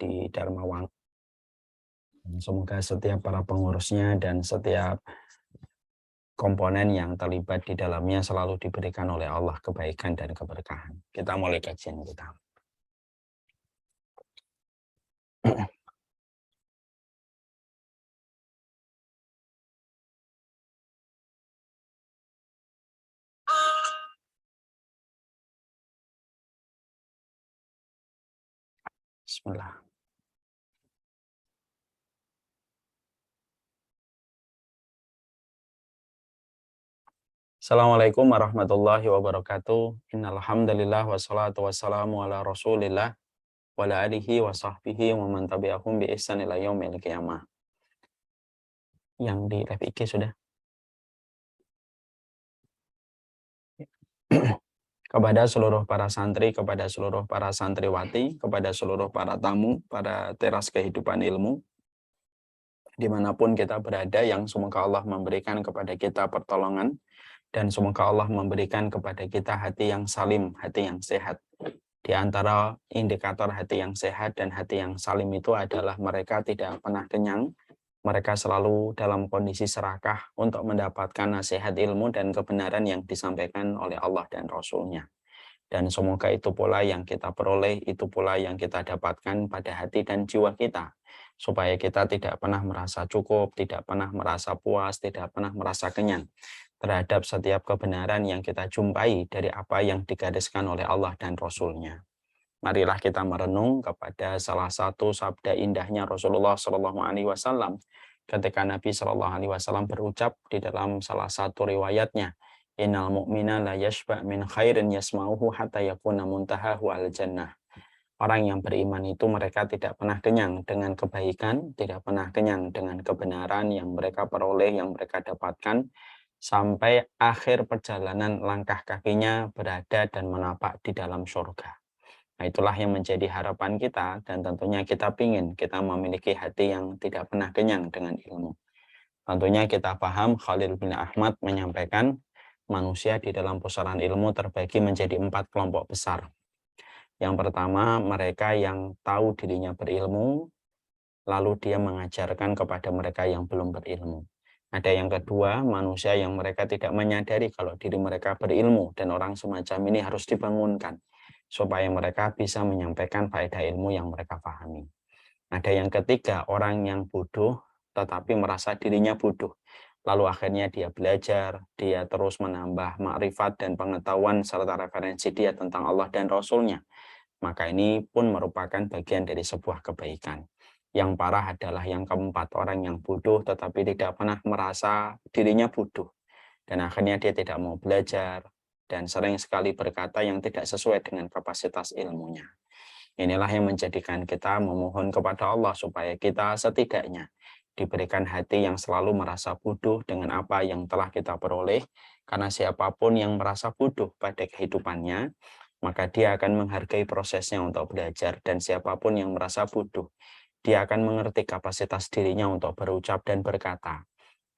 di Dharma Wang. Semoga setiap para pengurusnya dan setiap komponen yang terlibat di dalamnya selalu diberikan oleh Allah kebaikan dan keberkahan. Kita mulai kajian kita. Bismillah. Assalamualaikum warahmatullahi wabarakatuh. Innal hamdalillah wassalatu wassalamu ala Rasulillah wa ala alihi wa sahbihi wa man tabi'ahum bi ihsan ila yaumil qiyamah. Yang di live IG sudah. Kepada seluruh para santri, kepada seluruh para santriwati, kepada seluruh para tamu pada teras kehidupan ilmu, dimanapun kita berada, yang semoga Allah memberikan kepada kita pertolongan, dan semoga Allah memberikan kepada kita hati yang salim, hati yang sehat. Di antara indikator hati yang sehat dan hati yang salim itu adalah mereka tidak pernah kenyang, mereka selalu dalam kondisi serakah untuk mendapatkan nasihat ilmu dan kebenaran yang disampaikan oleh Allah dan Rasul-Nya. Dan semoga itu pula yang kita peroleh, itu pula yang kita dapatkan pada hati dan jiwa kita. Supaya kita tidak pernah merasa cukup, tidak pernah merasa puas, tidak pernah merasa kenyang terhadap setiap kebenaran yang kita jumpai dari apa yang digariskan oleh Allah dan Rasul-Nya. Marilah kita merenung kepada salah satu sabda indahnya Rasulullah SAW ketika Nabi SAW berucap di dalam salah satu riwayatnya, Innal mu'mina la yashba' min khairin yasma'uhu hatta yakuna muntahahu al-jannah. Orang yang beriman itu mereka tidak pernah kenyang dengan kebaikan, tidak pernah kenyang dengan kebenaran yang mereka peroleh, yang mereka dapatkan, sampai akhir perjalanan langkah kakinya berada dan menapak di dalam surga. Nah, itulah yang menjadi harapan kita, dan tentunya kita ingin kita memiliki hati yang tidak pernah kenyang dengan ilmu. Tentunya kita paham Khalil bin Ahmad menyampaikan manusia di dalam pusaran ilmu terbagi menjadi 4 kelompok besar. Yang pertama, mereka yang tahu dirinya berilmu, lalu dia mengajarkan kepada mereka yang belum berilmu. Ada yang kedua, manusia yang mereka tidak menyadari kalau diri mereka berilmu, dan orang semacam ini harus dibangunkan supaya mereka bisa menyampaikan faedah ilmu yang mereka pahami. Ada yang ketiga, orang yang bodoh tetapi merasa dirinya bodoh. Lalu akhirnya dia belajar, dia terus menambah makrifat dan pengetahuan serta referensi dia tentang Allah dan Rasul-Nya. Maka ini pun merupakan bagian dari sebuah kebaikan. Yang parah adalah yang keempat, orang yang bodoh tetapi tidak pernah merasa dirinya bodoh. Dan akhirnya dia tidak mau belajar dan sering sekali berkata yang tidak sesuai dengan kapasitas ilmunya. Inilah yang menjadikan kita memohon kepada Allah supaya kita setidaknya diberikan hati yang selalu merasa bodoh dengan apa yang telah kita peroleh, karena siapapun yang merasa bodoh pada kehidupannya, maka dia akan menghargai prosesnya untuk belajar, dan siapapun yang merasa bodoh, dia akan mengerti kapasitas dirinya untuk berucap dan berkata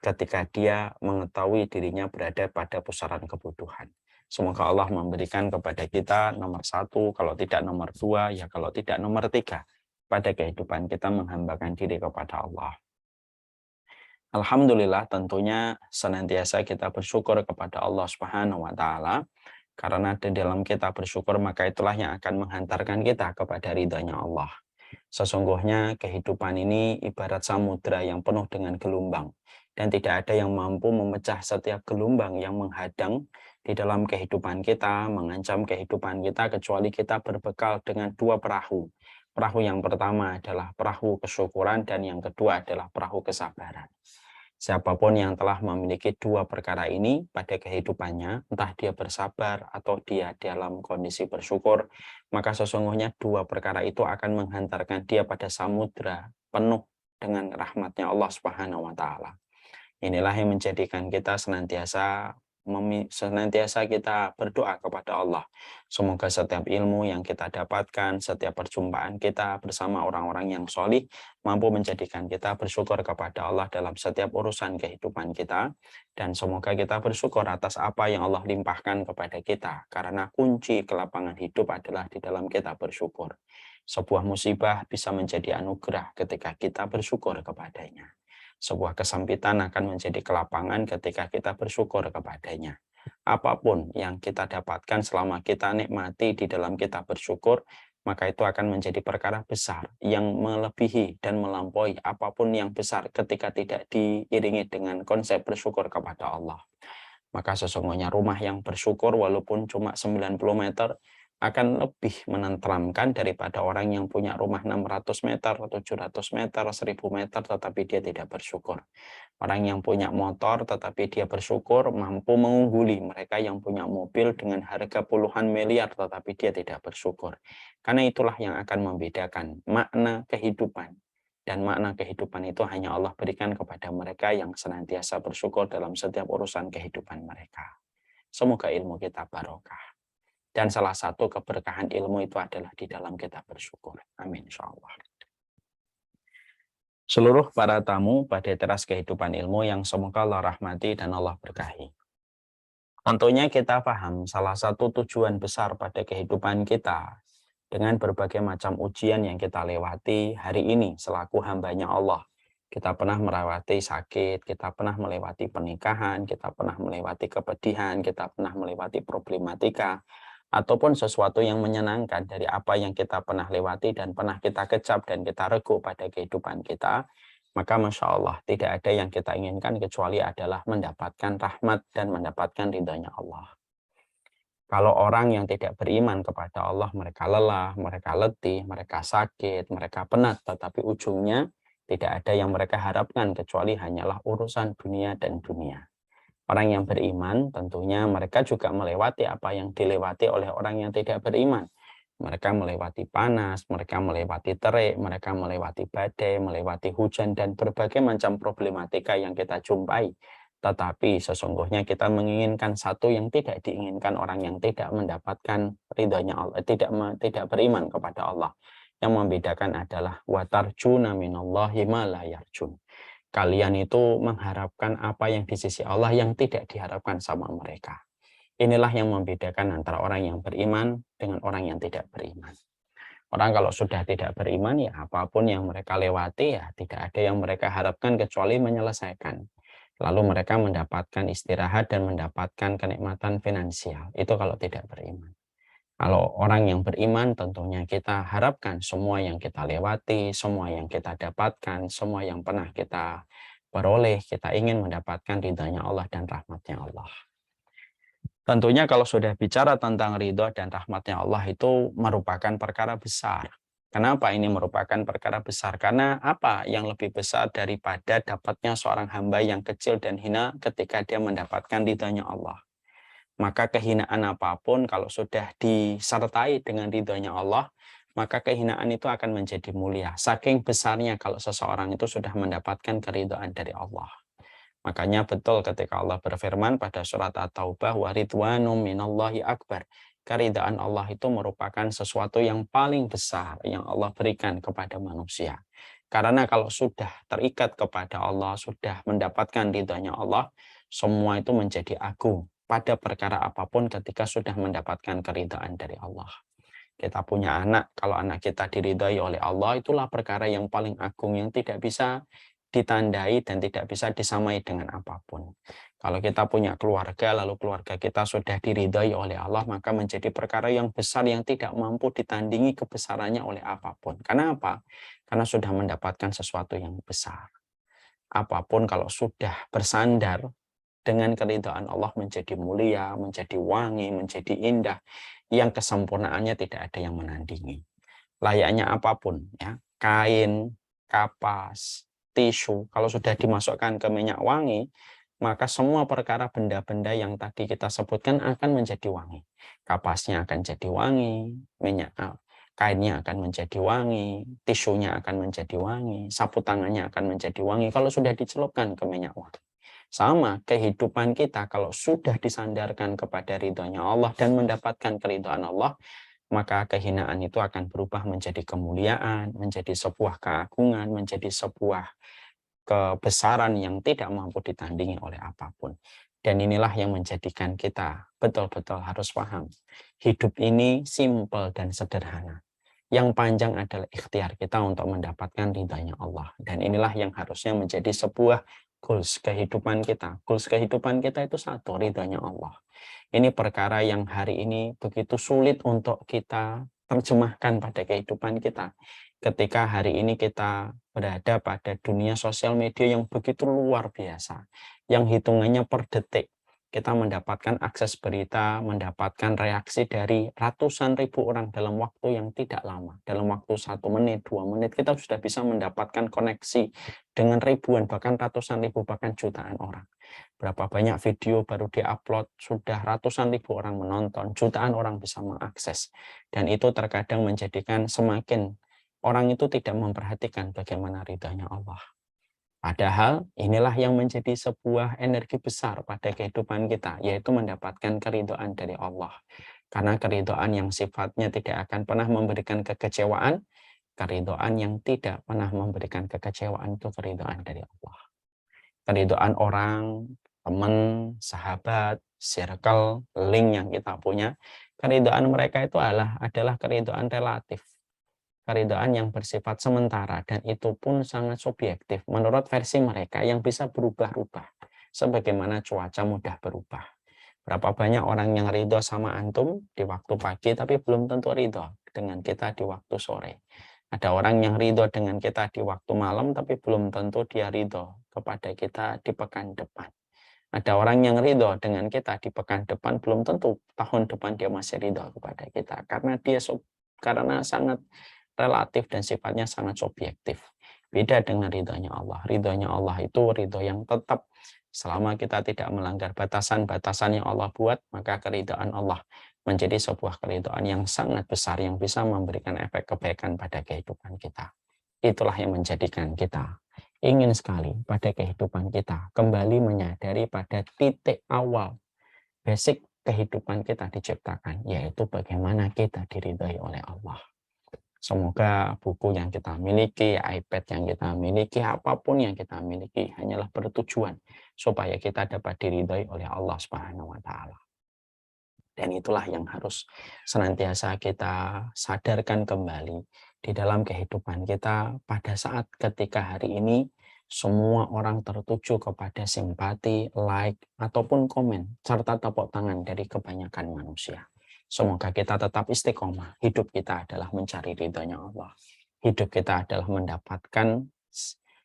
ketika dia mengetahui dirinya berada pada pusaran kebutuhan. Semoga Allah memberikan kepada kita nomor 1, kalau tidak nomor 2, ya kalau tidak nomor 3, pada kehidupan kita menghambakan diri kepada Allah. Alhamdulillah, tentunya senantiasa kita bersyukur kepada Allah Subhanahu wa Ta'ala, karena di dalam kita bersyukur maka itulah yang akan menghantarkan kita kepada ridhanya Allah. Sesungguhnya kehidupan ini ibarat samudra yang penuh dengan gelombang, dan tidak ada yang mampu memecah setiap gelombang yang menghadang di dalam kehidupan kita, mengancam kehidupan kita, kecuali kita berbekal dengan 2 perahu. Perahu yang pertama adalah perahu kesyukuran, dan yang kedua adalah perahu kesabaran. Siapapun yang telah memiliki 2 perkara ini pada kehidupannya, entah dia bersabar atau dia dalam kondisi bersyukur, maka sesungguhnya 2 perkara itu akan menghantarkan dia pada samudra penuh dengan rahmatnya Allah Subhanahu wa Ta'ala. Inilah yang menjadikan kita senantiasa kita berdoa kepada Allah. Semoga setiap ilmu yang kita dapatkan, setiap perjumpaan kita bersama orang-orang yang solih, mampu menjadikan kita bersyukur kepada Allah dalam setiap urusan kehidupan kita. Dan semoga kita bersyukur atas apa yang Allah limpahkan kepada kita, karena kunci kelapangan hidup adalah di dalam kita bersyukur. Sebuah musibah bisa menjadi anugerah ketika kita bersyukur kepadanya. Sebuah kesempitan akan menjadi kelapangan ketika kita bersyukur kepadanya. Apapun yang kita dapatkan selama kita nikmati di dalam kita bersyukur, maka itu akan menjadi perkara besar yang melebihi dan melampaui apapun yang besar ketika tidak diiringi dengan konsep bersyukur kepada Allah. Maka sesungguhnya rumah yang bersyukur walaupun cuma 90 meter akan lebih menenteramkan daripada orang yang punya rumah 600 meter, 700 meter, 1000 meter tetapi dia tidak bersyukur. Orang yang punya motor tetapi dia bersyukur mampu mengungguli mereka yang punya mobil dengan harga puluhan miliar tetapi dia tidak bersyukur. Karena itulah yang akan membedakan makna kehidupan. Dan makna kehidupan itu hanya Allah berikan kepada mereka yang senantiasa bersyukur dalam setiap urusan kehidupan mereka. Semoga ilmu kita barokah. Dan salah satu keberkahan ilmu itu adalah di dalam kita bersyukur. Amin insyaallah. Seluruh para tamu pada teras kehidupan ilmu yang semoga Allah rahmati dan Allah berkahi. Tentunya kita paham salah satu tujuan besar pada kehidupan kita dengan berbagai macam ujian yang kita lewati hari ini selaku hambanya Allah. Kita pernah melewati sakit, kita pernah melewati pernikahan, kita pernah melewati kepedihan, kita pernah melewati problematika, ataupun sesuatu yang menyenangkan dari apa yang kita pernah lewati dan pernah kita kecap dan kita regu pada kehidupan kita, maka Masya Allah tidak ada yang kita inginkan kecuali adalah mendapatkan rahmat dan mendapatkan ridhanya Allah. Kalau orang yang tidak beriman kepada Allah, mereka lelah, mereka letih, mereka sakit, mereka penat, tetapi ujungnya tidak ada yang mereka harapkan kecuali hanyalah urusan dunia dan dunia. Orang yang beriman tentunya mereka juga melewati apa yang dilewati oleh orang yang tidak beriman. Mereka melewati panas, mereka melewati terik, mereka melewati badai, melewati hujan, dan berbagai macam problematika yang kita jumpai. Tetapi sesungguhnya kita menginginkan satu yang tidak diinginkan orang yang tidak mendapatkan ridhonya Allah, tidak beriman kepada Allah. Yang membedakan adalah watarjuna minallahi ma la yarjun. Kalian itu mengharapkan apa yang di sisi Allah yang tidak diharapkan sama mereka. Inilah yang membedakan antara orang yang beriman dengan orang yang tidak beriman. Orang kalau sudah tidak beriman ya apapun yang mereka lewati ya tidak ada yang mereka harapkan kecuali menyelesaikan. Lalu mereka mendapatkan istirahat dan mendapatkan kenikmatan finansial. Itu kalau tidak beriman. Kalau orang yang beriman tentunya kita harapkan semua yang kita lewati, semua yang kita dapatkan, semua yang pernah kita peroleh, kita ingin mendapatkan ridhanya Allah dan rahmatnya Allah. Tentunya kalau sudah bicara tentang ridho dan rahmatnya Allah itu merupakan perkara besar. Kenapa ini merupakan perkara besar? Karena apa yang lebih besar daripada dapatnya seorang hamba yang kecil dan hina ketika dia mendapatkan ridhanya Allah. Maka kehinaan apapun kalau sudah disertai dengan ridhonya Allah, maka kehinaan itu akan menjadi mulia. Saking besarnya kalau seseorang itu sudah mendapatkan keridhaan dari Allah. Makanya betul ketika Allah berfirman pada surat At-Taubah, wa ridwanum minallahi akbar. Keridhaan Allah itu merupakan sesuatu yang paling besar yang Allah berikan kepada manusia. Karena kalau sudah terikat kepada Allah, sudah mendapatkan ridhonya Allah, semua itu menjadi agung pada perkara apapun ketika sudah mendapatkan keridhaan dari Allah. Kita punya anak, kalau anak kita diridhai oleh Allah, itulah perkara yang paling agung yang tidak bisa ditandai dan tidak bisa disamai dengan apapun. Kalau kita punya keluarga, lalu keluarga kita sudah diridhai oleh Allah, maka menjadi perkara yang besar yang tidak mampu ditandingi kebesarannya oleh apapun. Karena apa? Karena sudah mendapatkan sesuatu yang besar. Apapun kalau sudah bersandar dengan keridhaan Allah menjadi mulia, menjadi wangi, menjadi indah, yang kesempurnaannya tidak ada yang menandingi. Layaknya apapun, ya, kain, kapas, tisu, kalau sudah dimasukkan ke minyak wangi, maka semua perkara benda-benda yang tadi kita sebutkan akan menjadi wangi. Kapasnya akan jadi wangi, kainnya akan menjadi wangi, tisunya akan menjadi wangi, sapu tangannya akan menjadi wangi kalau sudah dicelupkan ke minyak wangi. Sama kehidupan kita kalau sudah disandarkan kepada ridhonya Allah dan mendapatkan keridhaan Allah, maka kehinaan itu akan berubah menjadi kemuliaan, menjadi sebuah keagungan, menjadi sebuah kebesaran yang tidak mampu ditandingi oleh apapun. Dan inilah yang menjadikan kita betul-betul harus paham. Hidup ini simpel dan sederhana. Yang panjang adalah ikhtiar kita untuk mendapatkan ridhanya Allah. Dan inilah yang harusnya menjadi sebuah goals kehidupan kita. Goals kehidupan kita itu satu, ridhanya Allah. Ini perkara yang hari ini begitu sulit untuk kita terjemahkan pada kehidupan kita. Ketika hari ini kita berada pada dunia sosial media yang begitu luar biasa, yang hitungannya per detik, kita mendapatkan akses berita, mendapatkan reaksi dari ratusan ribu orang dalam waktu yang tidak lama. Dalam waktu 1 menit, 2 menit, kita sudah bisa mendapatkan koneksi dengan ribuan, bahkan ratusan ribu, bahkan jutaan orang. Berapa banyak video baru diupload, sudah ratusan ribu orang menonton, jutaan orang bisa mengakses. Dan itu terkadang menjadikan semakin orang itu tidak memperhatikan bagaimana ridhanya Allah. Padahal inilah yang menjadi sebuah energi besar pada kehidupan kita, yaitu mendapatkan keridhaan dari Allah. Karena keridhaan yang sifatnya tidak akan pernah memberikan kekecewaan, keridhaan yang tidak pernah memberikan kekecewaan itu keridhaan dari Allah. Keridhaan orang, teman, sahabat, circle, link yang kita punya, keridhaan mereka itu adalah keridhaan relatif. Keridhaan yang bersifat sementara, dan itu pun sangat subjektif menurut versi mereka yang bisa berubah-ubah sebagaimana cuaca mudah berubah. Berapa banyak orang yang ridho sama antum di waktu pagi tapi belum tentu ridho dengan kita di waktu sore. Ada orang yang ridho dengan kita di waktu malam tapi belum tentu dia ridho kepada kita di pekan depan. Ada orang yang ridho dengan kita di pekan depan, belum tentu tahun depan dia masih ridho kepada kita, karena sangat relatif dan sifatnya sangat subjektif. Beda dengan ridhonya Allah. Ridhonya Allah itu ridho yang tetap. Selama kita tidak melanggar batasan-batasan yang Allah buat, maka keridhaan Allah menjadi sebuah keridhaan yang sangat besar yang bisa memberikan efek kebaikan pada kehidupan kita. Itulah yang menjadikan kita ingin sekali pada kehidupan kita kembali menyadari pada titik awal basic kehidupan kita diciptakan, yaitu bagaimana kita diridhai oleh Allah. Semoga buku yang kita miliki, iPad yang kita miliki, apapun yang kita miliki hanyalah bertujuan supaya kita dapat diridhai oleh Allah Subhanahu wa taala. Dan itulah yang harus senantiasa kita sadarkan kembali di dalam kehidupan kita pada saat ketika hari ini semua orang tertuju kepada simpati, like, ataupun komen, serta tepuk tangan dari kebanyakan manusia. Semoga kita tetap istiqomah. Hidup kita adalah mencari ridhonya Allah. Hidup kita adalah mendapatkan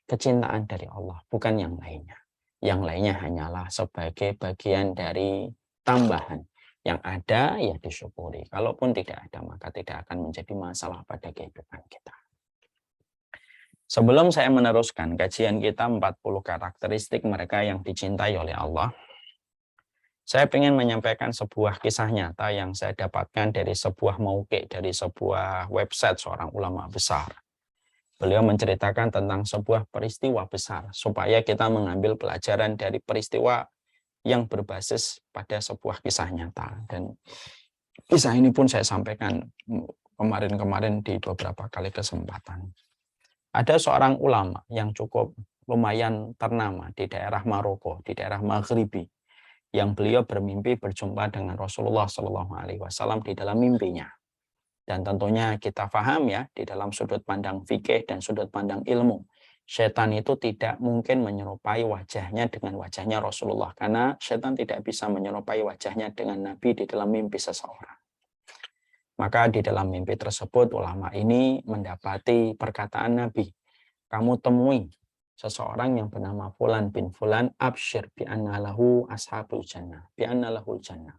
kecintaan dari Allah, bukan yang lainnya. Yang lainnya hanyalah sebagai bagian dari tambahan. Yang ada ya disyukuri. Kalaupun tidak ada, maka tidak akan menjadi masalah pada kehidupan kita. Sebelum saya meneruskan kajian kita 40 karakteristik mereka yang dicintai oleh Allah, saya ingin menyampaikan sebuah kisah nyata yang saya dapatkan dari sebuah mauqi, dari sebuah website seorang ulama besar. Beliau menceritakan tentang sebuah peristiwa besar, supaya kita mengambil pelajaran dari peristiwa yang berbasis pada sebuah kisah nyata. Dan kisah ini pun saya sampaikan kemarin-kemarin di beberapa kali kesempatan. Ada seorang ulama yang cukup lumayan ternama di daerah Maroko, di daerah Maghribi, yang beliau bermimpi berjumpa dengan Rasulullah SAW di dalam mimpinya. Dan tentunya kita paham ya, di dalam sudut pandang fikih dan sudut pandang ilmu, setan itu tidak mungkin menyerupai wajahnya dengan wajahnya Rasulullah, karena setan tidak bisa menyerupai wajahnya dengan Nabi di dalam mimpi seseorang. Maka di dalam mimpi tersebut ulama ini mendapati perkataan Nabi, kamu temui seseorang yang bernama Fulan bin Fulan, absyir bi anna lahu ashabul jannah, bi anna lahul jannah.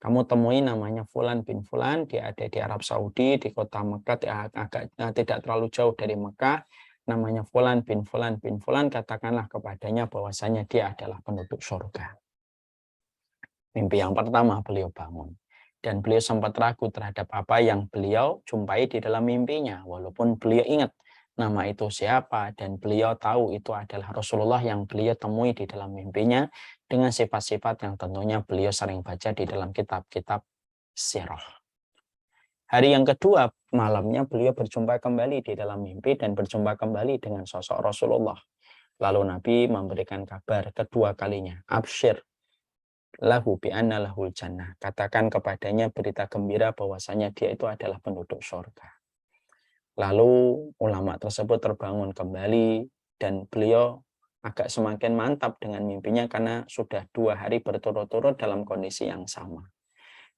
Kamu temui namanya Fulan bin Fulan, dia ada di Arab Saudi, di kota Mekah, agak tidak terlalu jauh dari Mekah, namanya Fulan bin Fulan bin Fulan, katakanlah kepadanya bahwasanya dia adalah penduduk surga. Mimpi yang pertama beliau bangun. Dan beliau sempat ragu terhadap apa yang beliau jumpai di dalam mimpinya, walaupun beliau ingat nama itu siapa, dan beliau tahu itu adalah Rasulullah yang beliau temui di dalam mimpinya dengan sifat-sifat yang tentunya beliau sering baca di dalam kitab-kitab sirah. Hari yang kedua malamnya beliau berjumpa kembali di dalam mimpi dan berjumpa kembali dengan sosok Rasulullah. Lalu Nabi memberikan kabar kedua kalinya, absyir lahu bi anna lahul jannah. Katakan kepadanya berita gembira bahwasanya dia itu adalah penduduk surga. Lalu ulama tersebut terbangun kembali dan beliau agak semakin mantap dengan mimpinya karena sudah 2 hari berturut-turut dalam kondisi yang sama.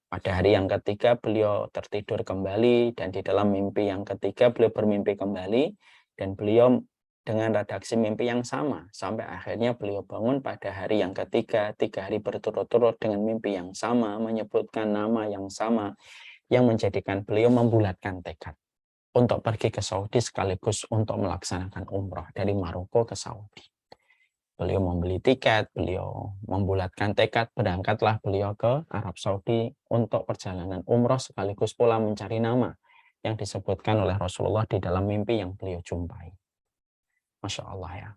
Pada hari yang ketiga beliau tertidur kembali dan di dalam mimpi yang ketiga beliau bermimpi kembali dan beliau dengan redaksi mimpi yang sama sampai akhirnya beliau bangun pada hari yang ketiga, 3 hari berturut-turut dengan mimpi yang sama, menyebutkan nama yang sama yang menjadikan beliau membulatkan tekad untuk pergi ke Saudi sekaligus untuk melaksanakan umroh dari Maroko ke Saudi. Beliau membeli tiket, beliau membulatkan tekad, berangkatlah beliau ke Arab Saudi untuk perjalanan umroh sekaligus pula mencari nama yang disebutkan oleh Rasulullah di dalam mimpi yang beliau jumpai. Masya Allah ya.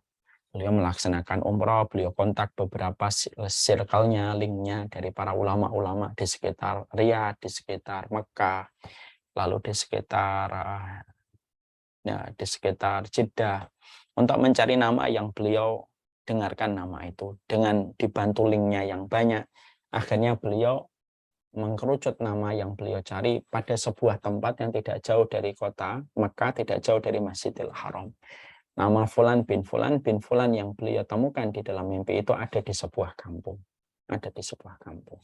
Beliau melaksanakan umroh, beliau kontak beberapa circle-nya, link-nya dari para ulama-ulama di sekitar Riyadh, di sekitar Mekah, lalu di sekitar Jeddah untuk mencari nama yang beliau dengarkan nama itu. Dengan dibantu linknya yang banyak, akhirnya beliau mengkerucut nama yang beliau cari pada sebuah tempat yang tidak jauh dari kota Mekah, tidak jauh dari Masjidil Haram. Nama Fulan bin Fulan bin Fulan yang beliau temukan di dalam mimpi itu ada di sebuah kampung. Ada di sebuah kampung.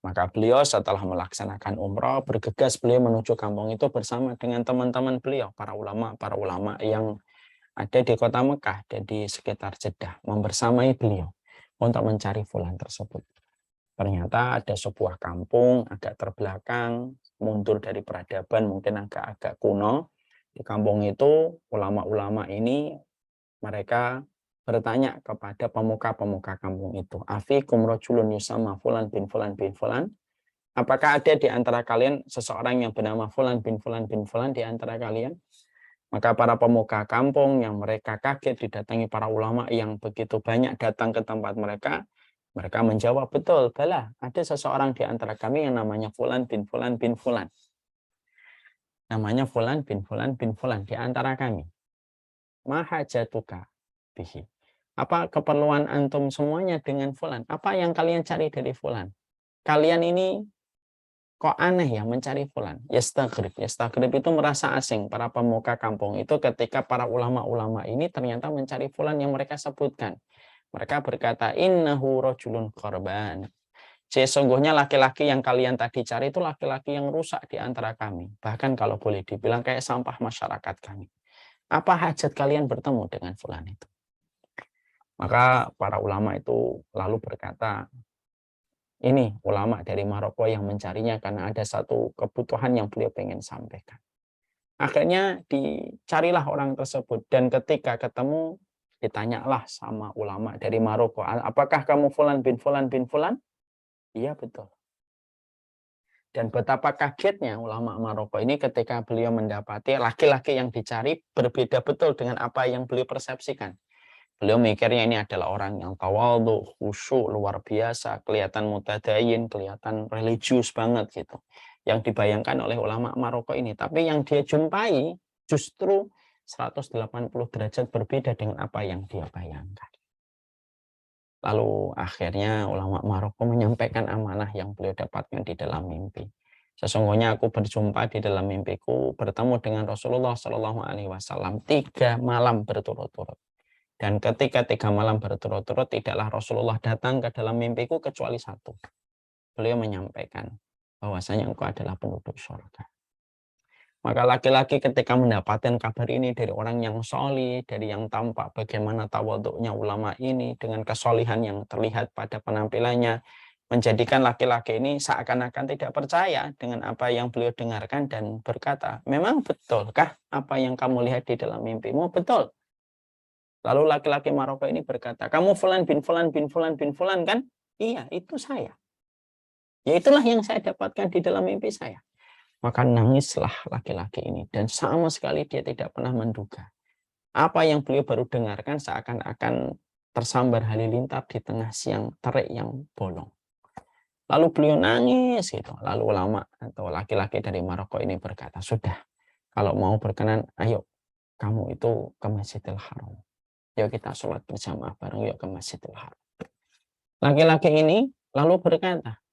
Maka beliau setelah melaksanakan umroh, bergegas beliau menuju kampung itu bersama dengan teman-teman beliau, para ulama yang ada di kota Mekah dan di sekitar Jeddah, membersamai beliau untuk mencari Fulan tersebut. Ternyata ada sebuah kampung agak terbelakang, mundur dari peradaban, mungkin agak-agak kuno. Di kampung itu, ulama-ulama ini mereka bertanya kepada pemuka-pemuka kampung itu, Afikum rajulun yusama Fulan bin Fulan bin Fulan. Apakah ada di antara kalian seseorang yang bernama Fulan bin Fulan bin Fulan di antara kalian? Maka para pemuka kampung yang mereka kaget didatangi para ulama yang begitu banyak datang ke tempat mereka, mereka menjawab, betul, bala, ada seseorang di antara kami yang namanya Fulan bin Fulan bin Fulan. Namanya Fulan bin Fulan bin Fulan di antara kami. Mahajatuka bihi. Apa keperluan antum semuanya dengan Fulan? Apa yang kalian cari dari Fulan? Kalian ini kok aneh ya mencari Fulan? Yastaghrib. Yastaghrib itu merasa asing. Para pemuka kampung itu ketika para ulama-ulama ini ternyata mencari Fulan yang mereka sebutkan. Mereka berkata, innahu rajulun korban. Sesungguhnya laki-laki yang kalian tadi cari itu laki-laki yang rusak di antara kami. Bahkan kalau boleh dibilang kayak sampah masyarakat kami. Apa hajat kalian bertemu dengan Fulan itu? Maka para ulama itu lalu berkata, ini ulama dari Maroko yang mencarinya karena ada satu kebutuhan yang beliau ingin sampaikan. Akhirnya dicarilah orang tersebut dan ketika ketemu ditanyalah sama ulama dari Maroko, apakah kamu Fulan bin Fulan bin Fulan? Iya betul. Dan betapa kagetnya ulama Maroko ini ketika beliau mendapati laki-laki yang dicari berbeda betul dengan apa yang beliau persepsikan. Beliau mikirnya ini adalah orang yang tawadhu, khusyuk, luar biasa, kelihatan mutadayin, kelihatan religius banget gitu. Yang dibayangkan oleh ulama Maroko ini. Tapi yang dia jumpai justru 180 derajat berbeda dengan apa yang dia bayangkan. Lalu akhirnya ulama Maroko menyampaikan amanah yang beliau dapatkan di dalam mimpi. Sesungguhnya aku berjumpa di dalam mimpiku bertemu dengan Rasulullah Shallallahu Alaihi Wasallam 3 malam berturut-turut. Dan ketika 3 malam berturut-turut tidaklah Rasulullah datang ke dalam mimpiku kecuali satu. Beliau menyampaikan bahwasanya engkau adalah penduduk surga. Maka laki-laki ketika mendapatkan kabar ini dari orang yang solih, dari yang tampak bagaimana tawaduknya ulama ini dengan kesolihan yang terlihat pada penampilannya, menjadikan laki-laki ini seakan-akan tidak percaya dengan apa yang beliau dengarkan dan berkata, memang betulkah apa yang kamu lihat di dalam mimpimu? Betul. Lalu laki-laki Maroko ini berkata, kamu Fulan bin Fulan bin Fulan bin Fulan kan? Iya, itu saya. Ya itulah yang saya dapatkan di dalam mimpi saya. Maka nangislah laki-laki ini. Dan sama sekali dia tidak pernah menduga. Apa yang beliau baru dengarkan seakan-akan tersambar halilintar di tengah siang terik yang bolong. Lalu beliau nangis gitu. Lalu ulama atau laki-laki dari Maroko ini berkata, sudah, kalau mau berkenan, ayo kamu itu ke Masjidil Haram. Yuk kita sholat berjamaah bareng, yuk ke Masjidil Haram. Laki-laki ini lalu berkata,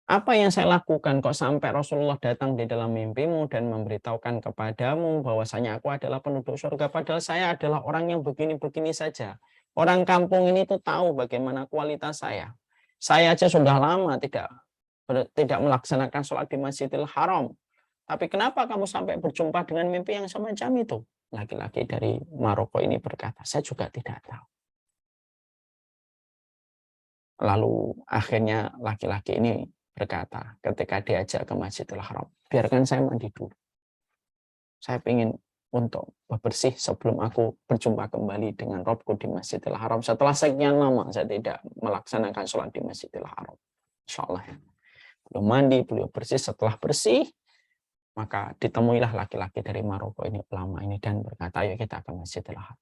Apa yang saya lakukan kok sampai Rasulullah datang di dalam mimpimu dan memberitahukan kepadamu bahwasanya aku adalah penduduk surga, padahal saya adalah orang yang begini-begini saja. Orang kampung ini tuh tahu bagaimana kualitas saya. Saya aja sudah lama tidak melaksanakan sholat di Masjidil Haram. Tapi kenapa kamu sampai berjumpa dengan mimpi yang semacam itu? Laki-laki dari Maroko ini berkata, saya juga tidak tahu. Lalu akhirnya laki-laki ini berkata ketika diajak ke Masjidil Haram, biarkan saya mandi dulu. Saya ingin untuk bersih sebelum aku berjumpa kembali dengan Robku di Masjidil Haram. Setelah sekian lama saya tidak melaksanakan sholat di Masjidil Haram. Insya Allah. Belum mandi, beliau bersih. Setelah bersih, maka ditemuilah laki-laki dari Maroko ini, ulama ini, dan berkata, ayo kita ke Masjidil Haram.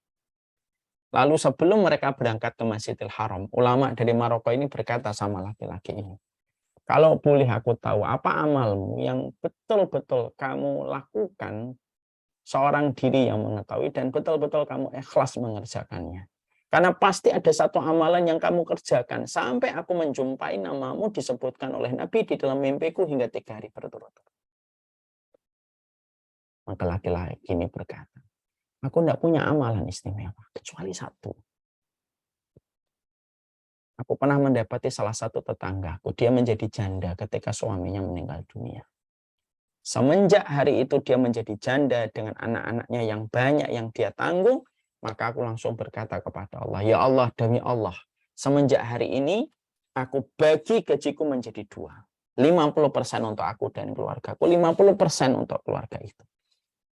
Lalu sebelum mereka berangkat ke Masjidil Haram, ulama dari Maroko ini berkata sama laki-laki ini, kalau boleh aku tahu apa amalmu yang betul-betul kamu lakukan, seorang diri yang mengetahui dan betul-betul kamu ikhlas mengerjakannya. Karena pasti ada satu amalan yang kamu kerjakan sampai aku menjumpai namamu disebutkan oleh Nabi di dalam mimpiku hingga 3 hari berturut-turut. Maka laki-laki ini berkata, aku tidak punya amalan istimewa kecuali satu. Aku pernah mendapati salah satu tetanggaku, dia menjadi janda ketika suaminya meninggal dunia. Semenjak hari itu dia menjadi janda dengan anak-anaknya yang banyak yang dia tanggung, maka aku langsung berkata kepada Allah, ya Allah, demi Allah, semenjak hari ini aku bagi gajiku menjadi 2. 50% untuk aku dan keluargaku, 50% untuk keluarga itu.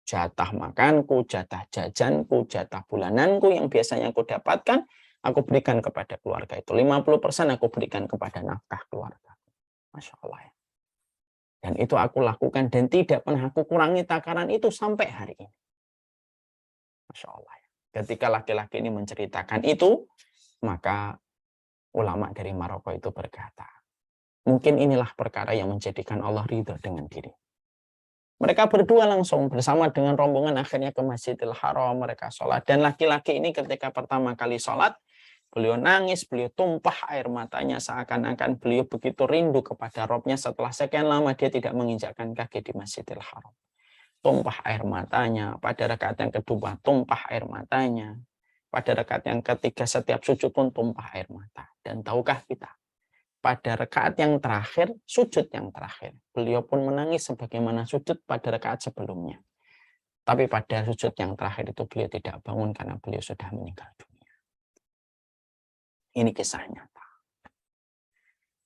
Jatah makanku, jatah jajanku, jatah bulananku yang biasanya aku dapatkan, aku berikan kepada keluarga itu. 50% aku berikan kepada nafkah keluarga. Masya Allah ya. Dan itu aku lakukan dan tidak pernah aku kurangi takaran itu sampai hari ini. Masya Allah ya. Ketika laki-laki ini menceritakan itu, maka ulama dari Maroko itu berkata, mungkin inilah perkara yang menjadikan Allah ridho dengan diri. Mereka berdua langsung bersama dengan rombongan akhirnya ke Masjidil Haram, mereka sholat. Dan laki-laki ini ketika pertama kali sholat, beliau nangis, beliau tumpah air matanya seakan-akan beliau begitu rindu kepada Robnya setelah sekian lama dia tidak menginjakkan kaki di Masjidil Haram. Tumpah air matanya, pada rakaat yang kedua tumpah air matanya. Pada rakaat yang ketiga setiap sujud pun tumpah air mata. Dan tahukah kita? Pada rakaat yang terakhir, sujud yang terakhir, beliau pun menangis sebagaimana sujud pada rakaat sebelumnya. Tapi pada sujud yang terakhir itu beliau tidak bangun karena beliau sudah meninggal dunia. Ini kisah nyata.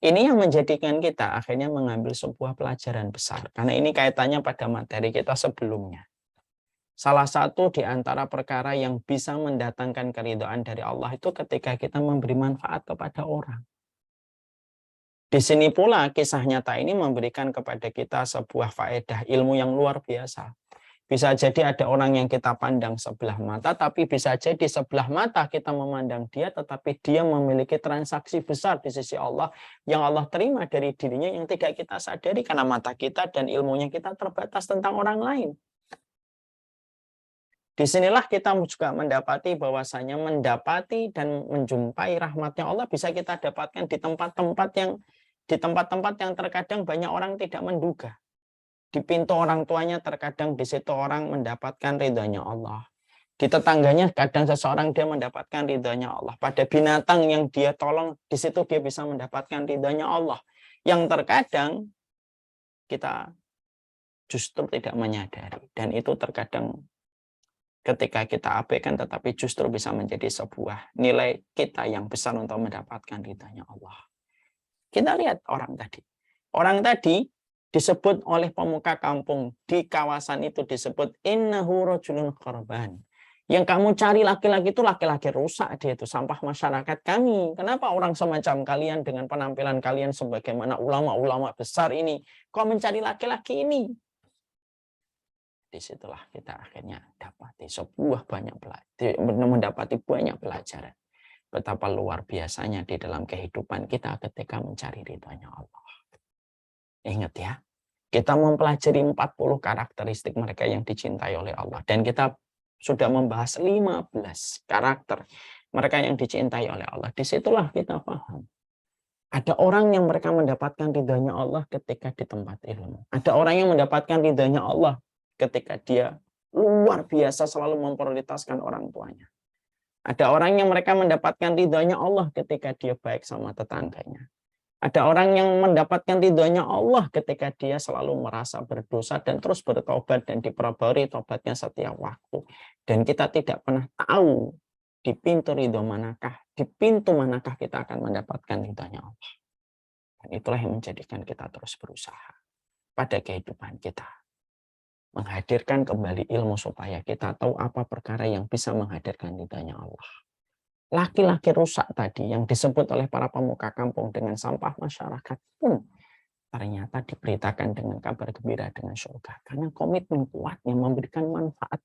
Ini yang menjadikan kita akhirnya mengambil sebuah pelajaran besar. Karena ini kaitannya pada materi kita sebelumnya. Salah satu di antara perkara yang bisa mendatangkan keridhaan dari Allah itu ketika kita memberi manfaat kepada orang. Di sini pula kisah nyata ini memberikan kepada kita sebuah faedah ilmu yang luar biasa. Bisa jadi ada orang yang kita pandang sebelah mata, tapi bisa jadi sebelah mata kita memandang dia, tetapi dia memiliki transaksi besar di sisi Allah yang Allah terima dari dirinya yang tidak kita sadari karena mata kita dan ilmunya kita terbatas tentang orang lain. Disinilah kita juga mendapati bahwasanya mendapati dan menjumpai rahmatnya Allah bisa kita dapatkan di tempat-tempat yang terkadang banyak orang tidak menduga. Di pintu orang tuanya terkadang di situ orang mendapatkan ridhonya Allah. Di tetangganya kadang seseorang dia mendapatkan ridhonya Allah. Pada binatang yang dia tolong di situ dia bisa mendapatkan ridhonya Allah. Yang terkadang kita justru tidak menyadari. Dan itu terkadang ketika kita abaikan tetapi justru bisa menjadi sebuah nilai kita yang besar untuk mendapatkan ridhonya Allah. Kita lihat orang tadi. Orang tadi disebut oleh pemuka kampung di kawasan itu disebut innahu rajulun qarban. Yang kamu cari laki-laki itu laki-laki rusak, dia itu sampah masyarakat kami. Kenapa orang semacam kalian dengan penampilan kalian sebagaimana ulama-ulama besar ini kok mencari laki-laki ini? Disitulah kita akhirnya mendapati banyak pelajaran. Betapa luar biasanya di dalam kehidupan kita ketika mencari ridhonya Allah. Ingat ya, kita mempelajari 40 karakteristik mereka yang dicintai oleh Allah. Dan kita sudah membahas 15 karakter mereka yang dicintai oleh Allah. Disitulah kita paham Ada orang yang mereka mendapatkan ridhonya Allah ketika di tempat ilmu. Ada orang yang mendapatkan ridhonya Allah ketika dia luar biasa selalu memprioritaskan orang tuanya. Ada orang yang mereka mendapatkan ridhonya Allah ketika dia baik sama tetangganya. Ada orang yang mendapatkan ridhonya Allah ketika dia selalu merasa berdosa dan terus bertobat dan diperbarui tobatnya setiap waktu. Dan kita tidak pernah tahu di pintu ridho manakah, di pintu manakah kita akan mendapatkan ridhonya Allah. Dan itulah yang menjadikan kita terus berusaha pada kehidupan kita. Menghadirkan kembali ilmu supaya kita tahu apa perkara yang bisa menghadirkan ridhonya Allah. Laki-laki rusak tadi yang disebut oleh para pemuka kampung dengan sampah masyarakat pun ternyata diberitakan dengan kabar gembira dengan surga. Karena komitmen kuatnya memberikan manfaat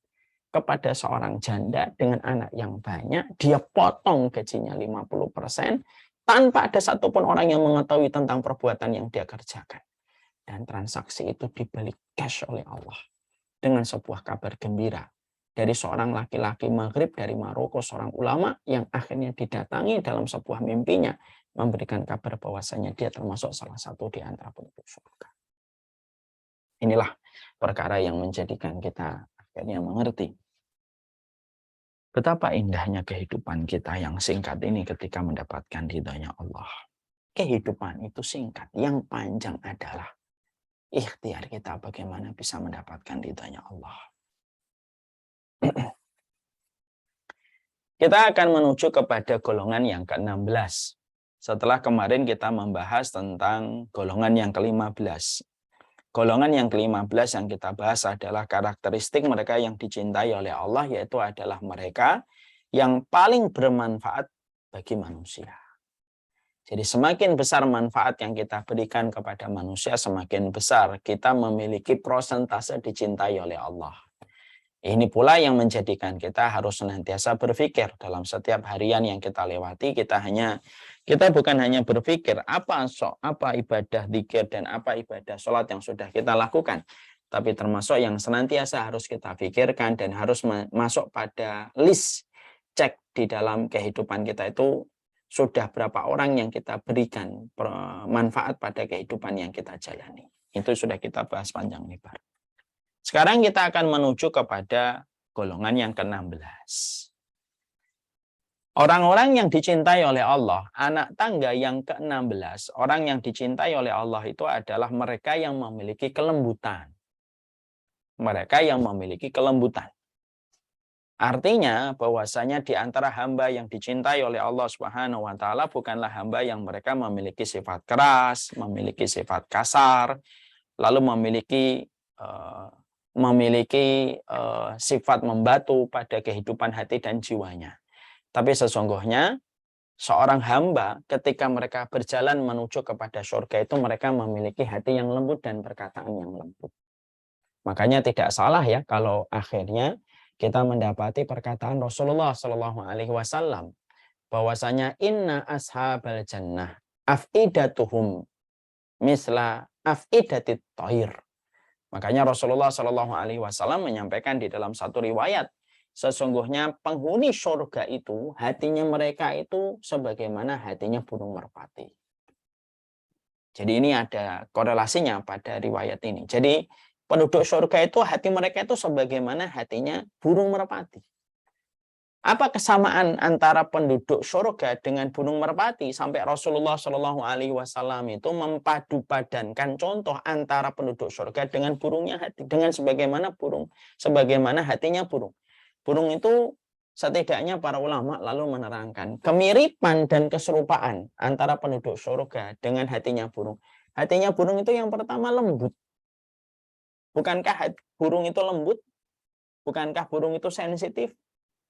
kepada seorang janda dengan anak yang banyak, dia potong gajinya 50% tanpa ada satupun orang yang mengetahui tentang perbuatan yang dia kerjakan. Dan transaksi itu dibeli cash oleh Allah dengan sebuah kabar gembira dari seorang laki-laki Maghrib dari Maroko, seorang ulama yang akhirnya didatangi dalam sebuah mimpinya, memberikan kabar bahwasanya dia termasuk salah satu di antara penduduk surga. Inilah perkara yang menjadikan kita akhirnya mengerti betapa indahnya kehidupan kita yang singkat ini ketika mendapatkan ridhonya Allah. Kehidupan itu singkat, yang panjang adalah ikhtiar kita bagaimana bisa mendapatkan ridhonya Allah. Kita akan menuju kepada golongan yang ke-16. Setelah kemarin kita membahas tentang golongan yang ke-15. Golongan yang ke-15 yang kita bahas adalah karakteristik mereka yang dicintai oleh Allah, yaitu adalah mereka yang paling bermanfaat bagi manusia. Jadi semakin besar manfaat yang kita berikan kepada manusia, semakin besar kita memiliki persentase dicintai oleh Allah. Ini pula yang menjadikan kita harus senantiasa berpikir dalam setiap harian yang kita lewati. Kita bukan hanya berpikir apa ibadah zikir dan apa ibadah sholat yang sudah kita lakukan, tapi termasuk yang senantiasa harus kita pikirkan dan harus masuk pada list cek di dalam kehidupan kita itu sudah berapa orang yang kita berikan manfaat pada kehidupan yang kita jalani. Itu sudah kita bahas panjang lebar. Sekarang kita akan menuju kepada golongan yang ke-16. Orang-orang yang dicintai oleh Allah, anak tangga yang ke-16, orang yang dicintai oleh Allah itu adalah mereka yang memiliki kelembutan. Mereka yang memiliki kelembutan. Artinya bahwasanya di antara hamba yang dicintai oleh Allah Subhanahu wa taala bukanlah hamba yang mereka memiliki sifat keras, memiliki sifat kasar, lalu memiliki sifat membatu pada kehidupan hati dan jiwanya. Tapi sesungguhnya seorang hamba ketika mereka berjalan menuju kepada surga itu mereka memiliki hati yang lembut dan perkataan yang lembut. Makanya tidak salah ya kalau akhirnya kita mendapati perkataan Rasulullah Shallallahu Alaihi Wasallam bahwasanya inna ashabal jannah afidatuhum misla afidatit thair. Makanya Rasulullah Shallallahu Alaihi Wasallam menyampaikan di dalam satu riwayat, sesungguhnya penghuni surga itu hatinya mereka itu sebagaimana hatinya burung merpati. Jadi ini ada korelasinya pada riwayat ini. Jadi penduduk surga itu hati mereka itu sebagaimana hatinya burung merpati. Apa kesamaan antara penduduk surga dengan burung merpati sampai Rasulullah Shallallahu Alaihi Wasallam itu mempadu-padankan contoh antara penduduk surga dengan burungnya hati, dengan sebagaimana hatinya burung. Burung itu setidaknya para ulama lalu menerangkan kemiripan dan keserupaan antara penduduk surga dengan hatinya burung. Hatinya burung itu yang pertama lembut. Bukankah burung itu lembut? Bukankah burung itu sensitif?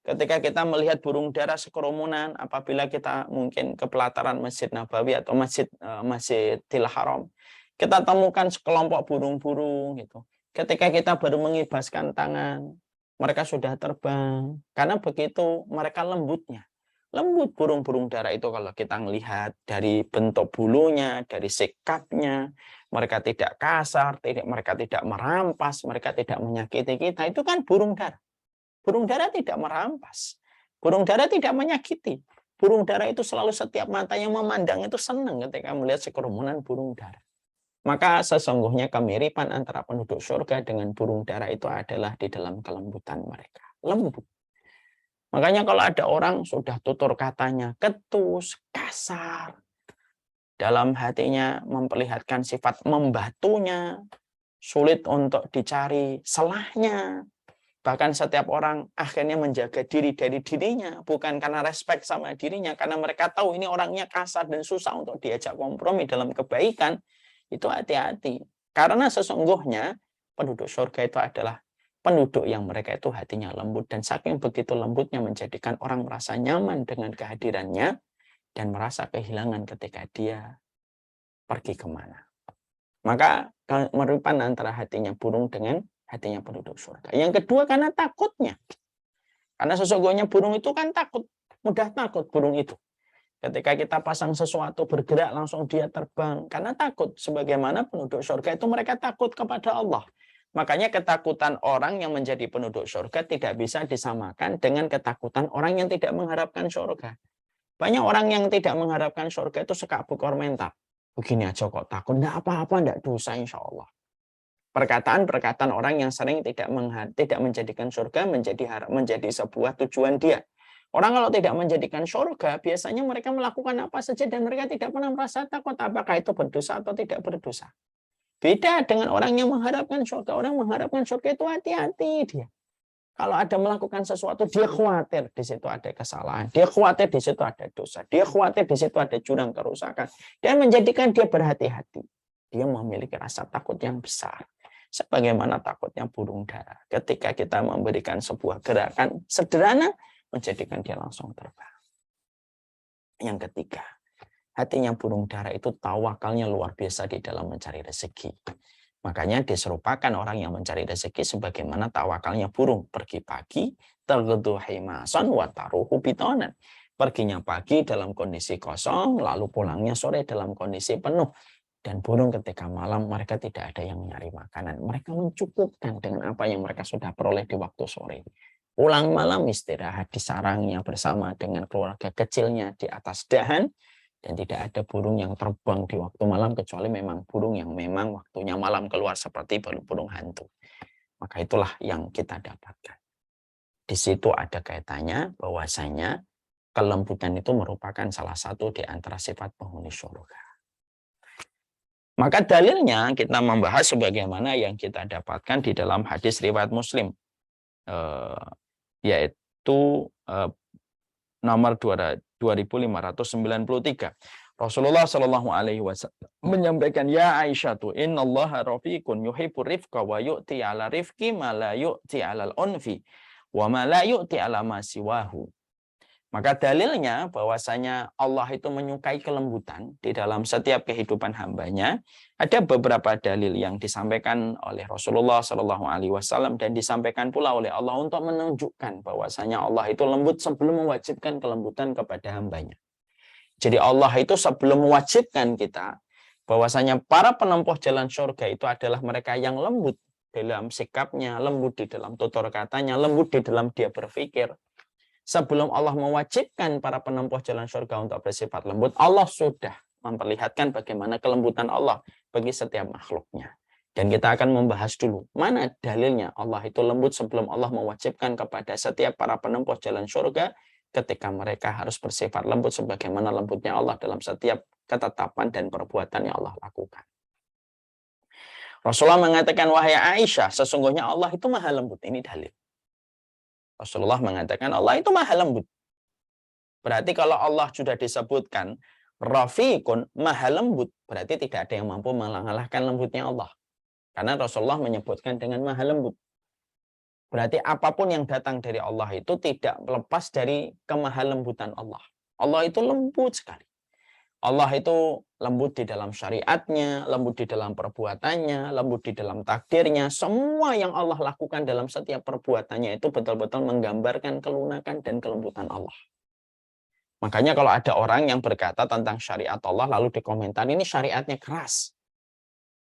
Ketika kita melihat burung dara sekerumunan, apabila kita mungkin ke pelataran Masjid Nabawi atau Masjidil Haram, kita temukan sekelompok burung-burung gitu. Ketika kita baru mengibaskan tangan, mereka sudah terbang. Karena begitu mereka lembutnya. Lembut burung-burung dara itu kalau kita melihat dari bentuk bulunya, dari sikapnya, mereka tidak kasar, mereka tidak merampas, mereka tidak menyakiti kita. Itu kan burung dara. Burung dara tidak merampas. Burung dara tidak menyakiti. Burung dara itu selalu setiap mata yang memandang itu senang ketika melihat sekerumunan burung dara. Maka sesungguhnya kemiripan antara penduduk surga dengan burung dara itu adalah di dalam kelembutan mereka. Lembut. Makanya kalau ada orang sudah tutur katanya ketus, kasar, dalam hatinya memperlihatkan sifat membatunya, sulit untuk dicari salahnya. Bahkan setiap orang akhirnya menjaga diri dari dirinya, bukan karena respek sama dirinya, karena mereka tahu ini orangnya kasar dan susah untuk diajak kompromi dalam kebaikan. Itu hati-hati. Karena sesungguhnya penduduk surga itu adalah penduduk yang mereka itu hatinya lembut, dan saking begitu lembutnya menjadikan orang merasa nyaman dengan kehadirannya dan merasa kehilangan ketika dia pergi kemana. Maka kemiripan antara hatinya burung dengan hatinya penduduk surga. Yang kedua karena takutnya. Karena sesungguhnya burung itu kan takut, mudah takut burung itu. Ketika kita pasang sesuatu bergerak langsung dia terbang karena takut. Sebagaimana penduduk surga itu mereka takut kepada Allah. Makanya ketakutan orang yang menjadi penduduk surga tidak bisa disamakan dengan ketakutan orang yang tidak mengharapkan surga. Banyak orang yang tidak mengharapkan surga itu sekabuk komentar. Begini aja kok takut, enggak apa-apa, enggak dosa insya Allah. Perkataan-perkataan orang yang sering tidak menjadikan surga menjadi sebuah tujuan dia. Orang kalau tidak menjadikan surga, biasanya mereka melakukan apa saja dan mereka tidak pernah merasa takut apakah itu berdosa atau tidak berdosa. Beda dengan orang yang mengharapkan surga. Orang mengharapkan surga itu hati-hati dia. Kalau ada melakukan sesuatu, dia khawatir di situ ada kesalahan. Dia khawatir di situ ada dosa. Dia khawatir di situ ada jurang kerusakan. Dan menjadikan dia berhati-hati. Dia memiliki rasa takut yang besar. Sebagaimana takutnya burung dara. Ketika kita memberikan sebuah gerakan sederhana, menjadikan dia langsung terbang. Yang ketiga, hatinya burung dara itu tawakalnya luar biasa di dalam mencari rezeki. Makanya diserupakan orang yang mencari rezeki sebagaimana tawakalnya burung. Pergi pagi, tergedu himasan wa taruhu bitonan. Perginya pagi dalam kondisi kosong, lalu pulangnya sore dalam kondisi penuh. Dan burung ketika malam mereka tidak ada yang mencari makanan. Mereka mencukupkan dengan apa yang mereka sudah peroleh di waktu sore. Pulang malam istirahat di sarangnya bersama dengan keluarga kecilnya di atas dahan. Dan tidak ada burung yang terbang di waktu malam kecuali memang burung yang memang waktunya malam keluar seperti burung hantu. Maka itulah yang kita dapatkan. Di situ ada kaitannya bahwasanya kelembutan itu merupakan salah satu di antara sifat penghuni surga. Maka dalilnya kita membahas sebagaimana yang kita dapatkan di dalam hadis riwayat Muslim, yaitu nomor 2593. Rasulullah Shallallahu Alaihi Wasallam menyampaikan, ya Aisyah tu, innallaha rafiqun yuhibbur rifqa wa yu'ti ala rifqi ma la yu'ti ala al-unfi wa ma la yu'ti ala ma siwahu. Maka dalilnya bahwasanya Allah itu menyukai kelembutan di dalam setiap kehidupan hambanya. Ada beberapa dalil yang disampaikan oleh Rasulullah Shallallahu Alaihi Wasallam dan disampaikan pula oleh Allah untuk menunjukkan bahwasanya Allah itu lembut sebelum mewajibkan kelembutan kepada hambanya. Jadi Allah itu sebelum mewajibkan kita bahwasanya para penempuh jalan surga itu adalah mereka yang lembut dalam sikapnya, lembut di dalam tutur katanya, lembut di dalam dia berpikir. Sebelum Allah mewajibkan para penempuh jalan surga untuk bersifat lembut, Allah sudah memperlihatkan bagaimana kelembutan Allah bagi setiap makhluknya. Dan kita akan membahas dulu, mana dalilnya Allah itu lembut sebelum Allah mewajibkan kepada setiap para penempuh jalan surga ketika mereka harus bersifat lembut sebagaimana lembutnya Allah dalam setiap ketetapan dan perbuatan yang Allah lakukan. Rasulullah mengatakan, wahai Aisyah, sesungguhnya Allah itu maha lembut. Ini dalil. Rasulullah mengatakan Allah itu maha lembut. Berarti kalau Allah sudah disebutkan Rafiqun, maha lembut, berarti tidak ada yang mampu mengalahkan lembutnya Allah. Karena Rasulullah menyebutkan dengan maha lembut. Berarti apapun yang datang dari Allah itu tidak lepas dari kemahalembutan Allah. Allah itu lembut sekali. Allah itu lembut di dalam syariatnya, lembut di dalam perbuatannya, lembut di dalam takdirnya. Semua yang Allah lakukan dalam setiap perbuatannya itu betul-betul menggambarkan kelunakan dan kelembutan Allah. Makanya kalau ada orang yang berkata tentang syariat Allah lalu dikomentar ini syariatnya keras.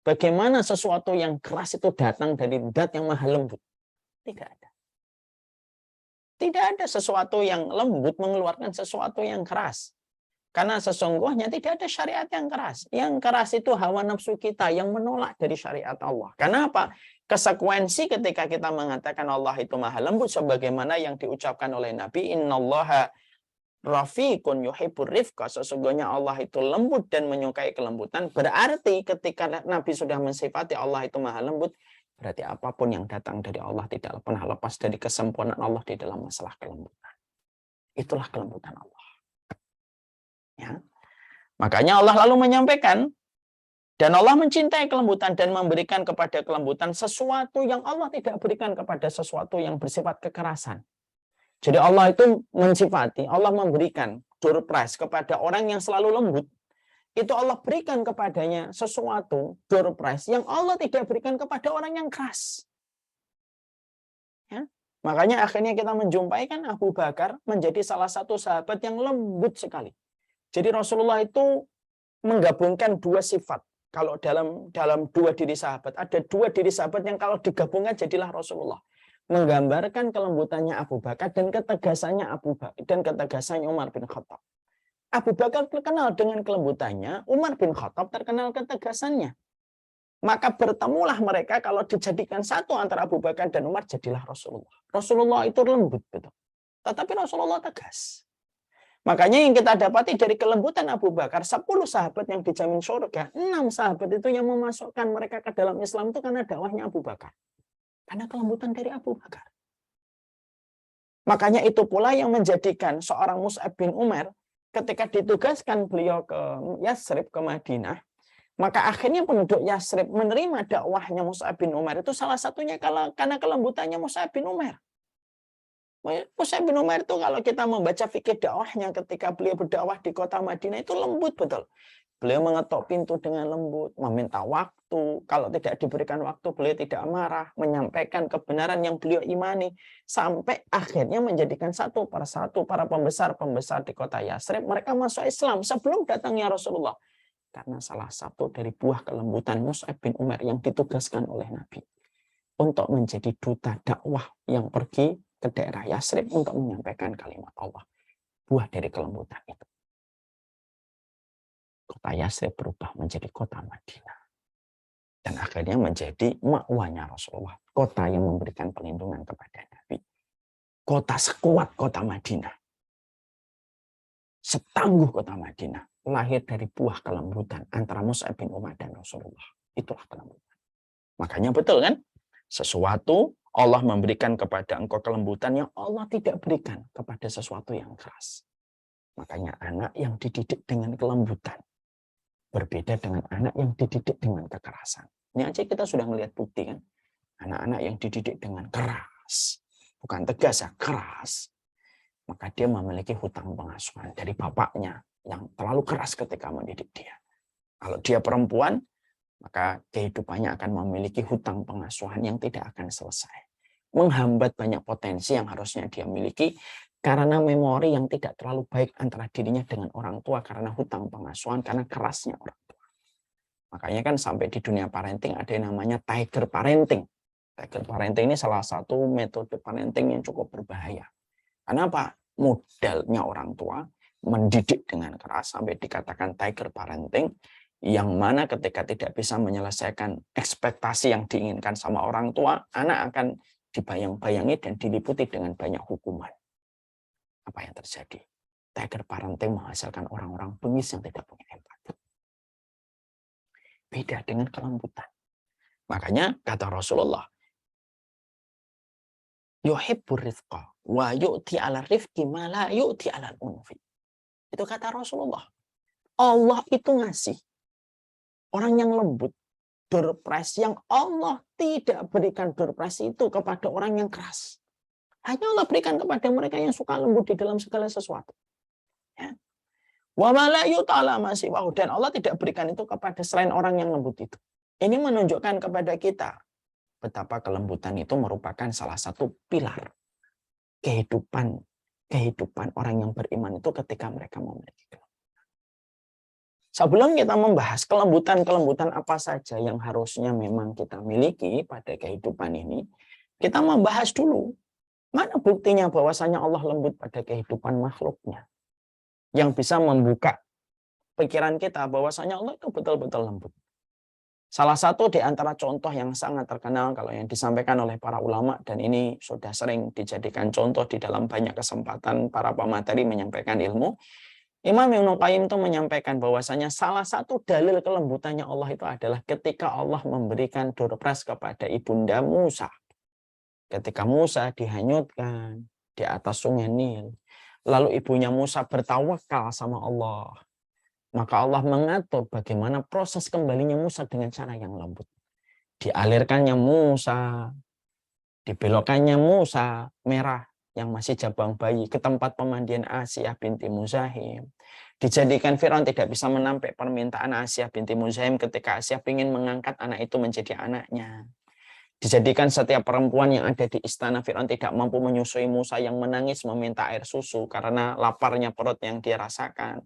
Bagaimana sesuatu yang keras itu datang dari zat yang maha lembut? Tidak ada. Tidak ada sesuatu yang lembut mengeluarkan sesuatu yang keras. Karena sesungguhnya tidak ada syariat yang keras. Yang keras itu hawa nafsu kita yang menolak dari syariat Allah. Karena apa? Konsekuensi ketika kita mengatakan Allah itu maha lembut sebagaimana yang diucapkan oleh Nabi, innallaha rafiqun yuhibbur rifqa, sesungguhnya Allah itu lembut dan menyukai kelembutan. Berarti ketika Nabi sudah mensifati Allah itu maha lembut, berarti apapun yang datang dari Allah tidak pernah lepas dari kesempurnaan Allah di dalam masalah kelembutan. Itulah kelembutan Allah. Ya. Makanya Allah lalu menyampaikan, dan Allah mencintai kelembutan dan memberikan kepada kelembutan sesuatu yang Allah tidak berikan kepada sesuatu yang bersifat kekerasan. Jadi Allah itu mensifati, Allah memberikan door prize kepada orang yang selalu lembut. Itu Allah berikan kepadanya sesuatu door prize yang Allah tidak berikan kepada orang yang keras. Ya. Makanya akhirnya kita menjumpai kan Abu Bakar menjadi salah satu sahabat yang lembut sekali. Jadi Rasulullah itu menggabungkan dua sifat. Kalau dalam dua diri sahabat, ada dua diri sahabat yang kalau digabungkan jadilah Rasulullah. Menggambarkan kelembutannya Abu Bakar dan ketegasannya Umar bin Khattab. Abu Bakar terkenal dengan kelembutannya, Umar bin Khattab terkenal ketegasannya. Maka bertemulah mereka, kalau dijadikan satu antara Abu Bakar dan Umar, jadilah Rasulullah. Rasulullah itu lembut, betul. Tetapi Rasulullah tegas. Makanya yang kita dapati dari kelembutan Abu Bakar, 10 sahabat yang dijamin surga, 6 sahabat itu yang memasukkan mereka ke dalam Islam itu karena dakwahnya Abu Bakar. Karena kelembutan dari Abu Bakar. Makanya itu pula yang menjadikan seorang Mus'ab bin Umair, ketika ditugaskan beliau ke Yasrib, ke Madinah, maka akhirnya penduduk Yasrib menerima dakwahnya Mus'ab bin Umair itu salah satunya karena kelembutannya Mus'ab bin Umair. Mus'ab bin Umair itu kalau kita membaca fikih dakwahnya ketika beliau berdakwah di kota Madinah itu lembut betul. Beliau mengetok pintu dengan lembut, meminta waktu. Kalau tidak diberikan waktu, beliau tidak marah, menyampaikan kebenaran yang beliau imani. Sampai akhirnya menjadikan satu persatu para pembesar-pembesar di kota Yasrib, mereka masuk Islam sebelum datangnya Rasulullah. Karena salah satu dari buah kelembutan Mus'ab bin Umair yang ditugaskan oleh Nabi. Untuk menjadi duta dakwah yang pergi ke daerah Yasrib untuk menyampaikan kalimat Allah. Buah dari kelembutan itu. Kota Yasrib berubah menjadi kota Madinah. Dan akhirnya menjadi makwanya Rasulullah. Kota yang memberikan perlindungan kepada Nabi. Kota sekuat kota Madinah. Setangguh kota Madinah. Lahir dari buah kelembutan antara Mus'ab bin Umair dan Rasulullah. Itulah kelembutan. Makanya betul kan? Sesuatu Allah memberikan kepada engkau kelembutan yang Allah tidak berikan kepada sesuatu yang keras. Makanya anak yang dididik dengan kelembutan berbeda dengan anak yang dididik dengan kekerasan. Ini aja kita sudah melihat bukti kan. Anak-anak yang dididik dengan keras, bukan tegas ya, keras. Maka dia memiliki hutang pengasuhan dari bapaknya yang terlalu keras ketika mendidik dia. Kalau dia perempuan, maka kehidupannya akan memiliki hutang pengasuhan yang tidak akan selesai. Menghambat banyak potensi yang harusnya dia miliki karena memori yang tidak terlalu baik antara dirinya dengan orang tua karena hutang pengasuhan, karena kerasnya orang tua. Makanya kan sampai di dunia parenting ada yang namanya tiger parenting. Tiger parenting ini salah satu metode parenting yang cukup berbahaya. Karena apa? Modalnya orang tua mendidik dengan keras sampai dikatakan tiger parenting, yang mana ketika tidak bisa menyelesaikan ekspektasi yang diinginkan sama orang tua, anak akan dibayang-bayangi dan diliputi dengan banyak hukuman. Apa yang terjadi? Tiger parenting menghasilkan orang-orang bengis yang tidak punya empati. Beda dengan kelembutan. Makanya kata Rasulullah, yuhibbur rifqa wa yu'ti 'ala rifqi ma la yu'ti 'ala unfi. Itu kata Rasulullah. Allah itu ngasih orang yang lembut, door prize yang Allah tidak berikan door prize itu kepada orang yang keras. Hanya Allah berikan kepada mereka yang suka lembut di dalam segala sesuatu. Ya. Wa ma la yu'ta ma siwahu, dan Allah tidak berikan itu kepada selain orang yang lembut itu. Ini menunjukkan kepada kita betapa kelembutan itu merupakan salah satu pilar kehidupan orang yang beriman itu ketika mereka memiliki kelembutan. Sebelum kita membahas kelembutan apa saja yang harusnya memang kita miliki pada kehidupan ini, kita membahas dulu Mana buktinya bahwasanya Allah lembut pada kehidupan makhluknya? Yang bisa membuka pikiran kita bahwasanya Allah itu betul-betul lembut. Salah satu di antara contoh yang sangat terkenal kalau yang disampaikan oleh para ulama, dan ini sudah sering dijadikan contoh di dalam banyak kesempatan para pemateri menyampaikan ilmu, Imam Ibnu Qayyim itu menyampaikan bahwasanya salah satu dalil kelembutannya Allah itu adalah ketika Allah memberikan doorpress kepada ibunda Musa. Ketika Musa dihanyutkan di atas sungai Nil, lalu ibunya Musa bertawakal sama Allah. Maka Allah mengatur bagaimana proses kembalinya Musa dengan cara yang lembut. Dialirkannya Musa, dibelokkannya Musa merah yang masih jabang bayi ke tempat pemandian Asiyah binti Muzahim. Dijadikan Firaun tidak bisa menampik permintaan Asiyah binti Muzahim ketika Asiyah ingin mengangkat anak itu menjadi anaknya. Dijadikan setiap perempuan yang ada di istana Firaun tidak mampu menyusui Musa yang menangis meminta air susu karena laparnya perut yang dia rasakan.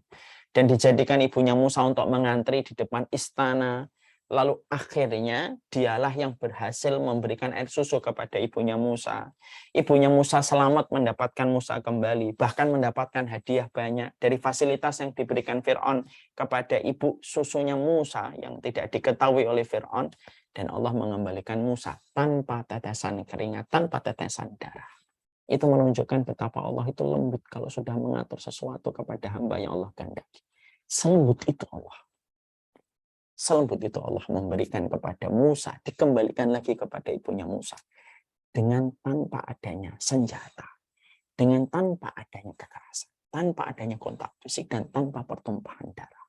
Dan dijadikan ibunya Musa untuk mengantri di depan istana. Lalu akhirnya dialah yang berhasil memberikan air susu kepada ibunya Musa. Ibunya Musa selamat mendapatkan Musa kembali. Bahkan mendapatkan hadiah banyak dari fasilitas yang diberikan Fir'aun kepada ibu susunya Musa yang tidak diketahui oleh Fir'aun. Dan Allah mengembalikan Musa tanpa tetesan keringat, tanpa tetesan darah. Itu menunjukkan betapa Allah itu lembut kalau sudah mengatur sesuatu kepada hamba yang Allah kehendaki. Selembut itu Allah. Selembut itu Allah memberikan kepada Musa, dikembalikan lagi kepada ibunya Musa. Dengan tanpa adanya senjata, dengan tanpa adanya kekerasan, tanpa adanya kontak fisik, dan tanpa pertumpahan darah.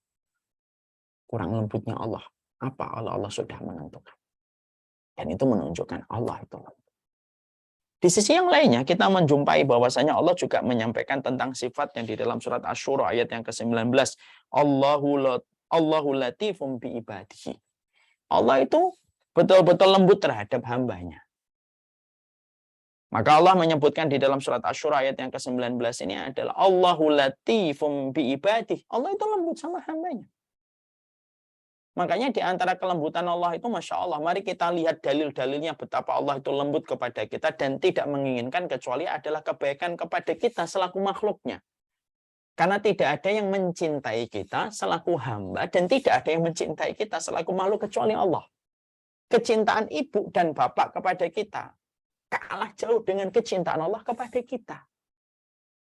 Kurang lembutnya Allah. Apa Allah sudah menentukan. Dan itu menunjukkan Allah itu lembut. Di sisi yang lainnya, kita menjumpai bahwasanya Allah juga menyampaikan tentang sifatnya di dalam surat Asy-Syura ayat yang ke-19. Allahu latifum bi ibadihi. Allah itu betul-betul lembut terhadap hambanya. Maka Allah menyebutkan di dalam surat Asy-Syura ayat yang ke-19 ini adalah Allahu latifum bi ibadihi. Allah itu lembut sama hambanya. Makanya di antara kelembutan Allah itu Masya Allah, mari kita lihat dalil-dalilnya betapa Allah itu lembut kepada kita dan tidak menginginkan kecuali adalah kebaikan kepada kita selaku makhluknya. Karena tidak ada yang mencintai kita selaku hamba dan tidak ada yang mencintai kita selaku makhluk kecuali Allah. Kecintaan ibu dan bapak kepada kita kalah jauh dengan kecintaan Allah kepada kita.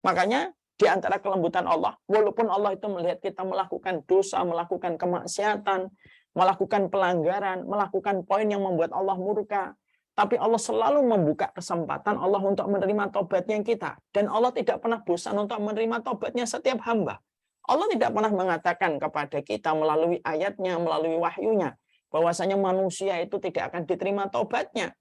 Makanya di antara kelembutan Allah, walaupun Allah itu melihat kita melakukan dosa, melakukan kemaksiatan, melakukan pelanggaran, melakukan poin yang membuat Allah murka, tapi Allah selalu membuka kesempatan Allah untuk menerima tobatnya kita. Dan Allah tidak pernah bosan untuk menerima tobatnya setiap hamba. Allah tidak pernah mengatakan kepada kita melalui ayatnya, melalui wahyunya, bahwasanya manusia itu tidak akan diterima tobatnya.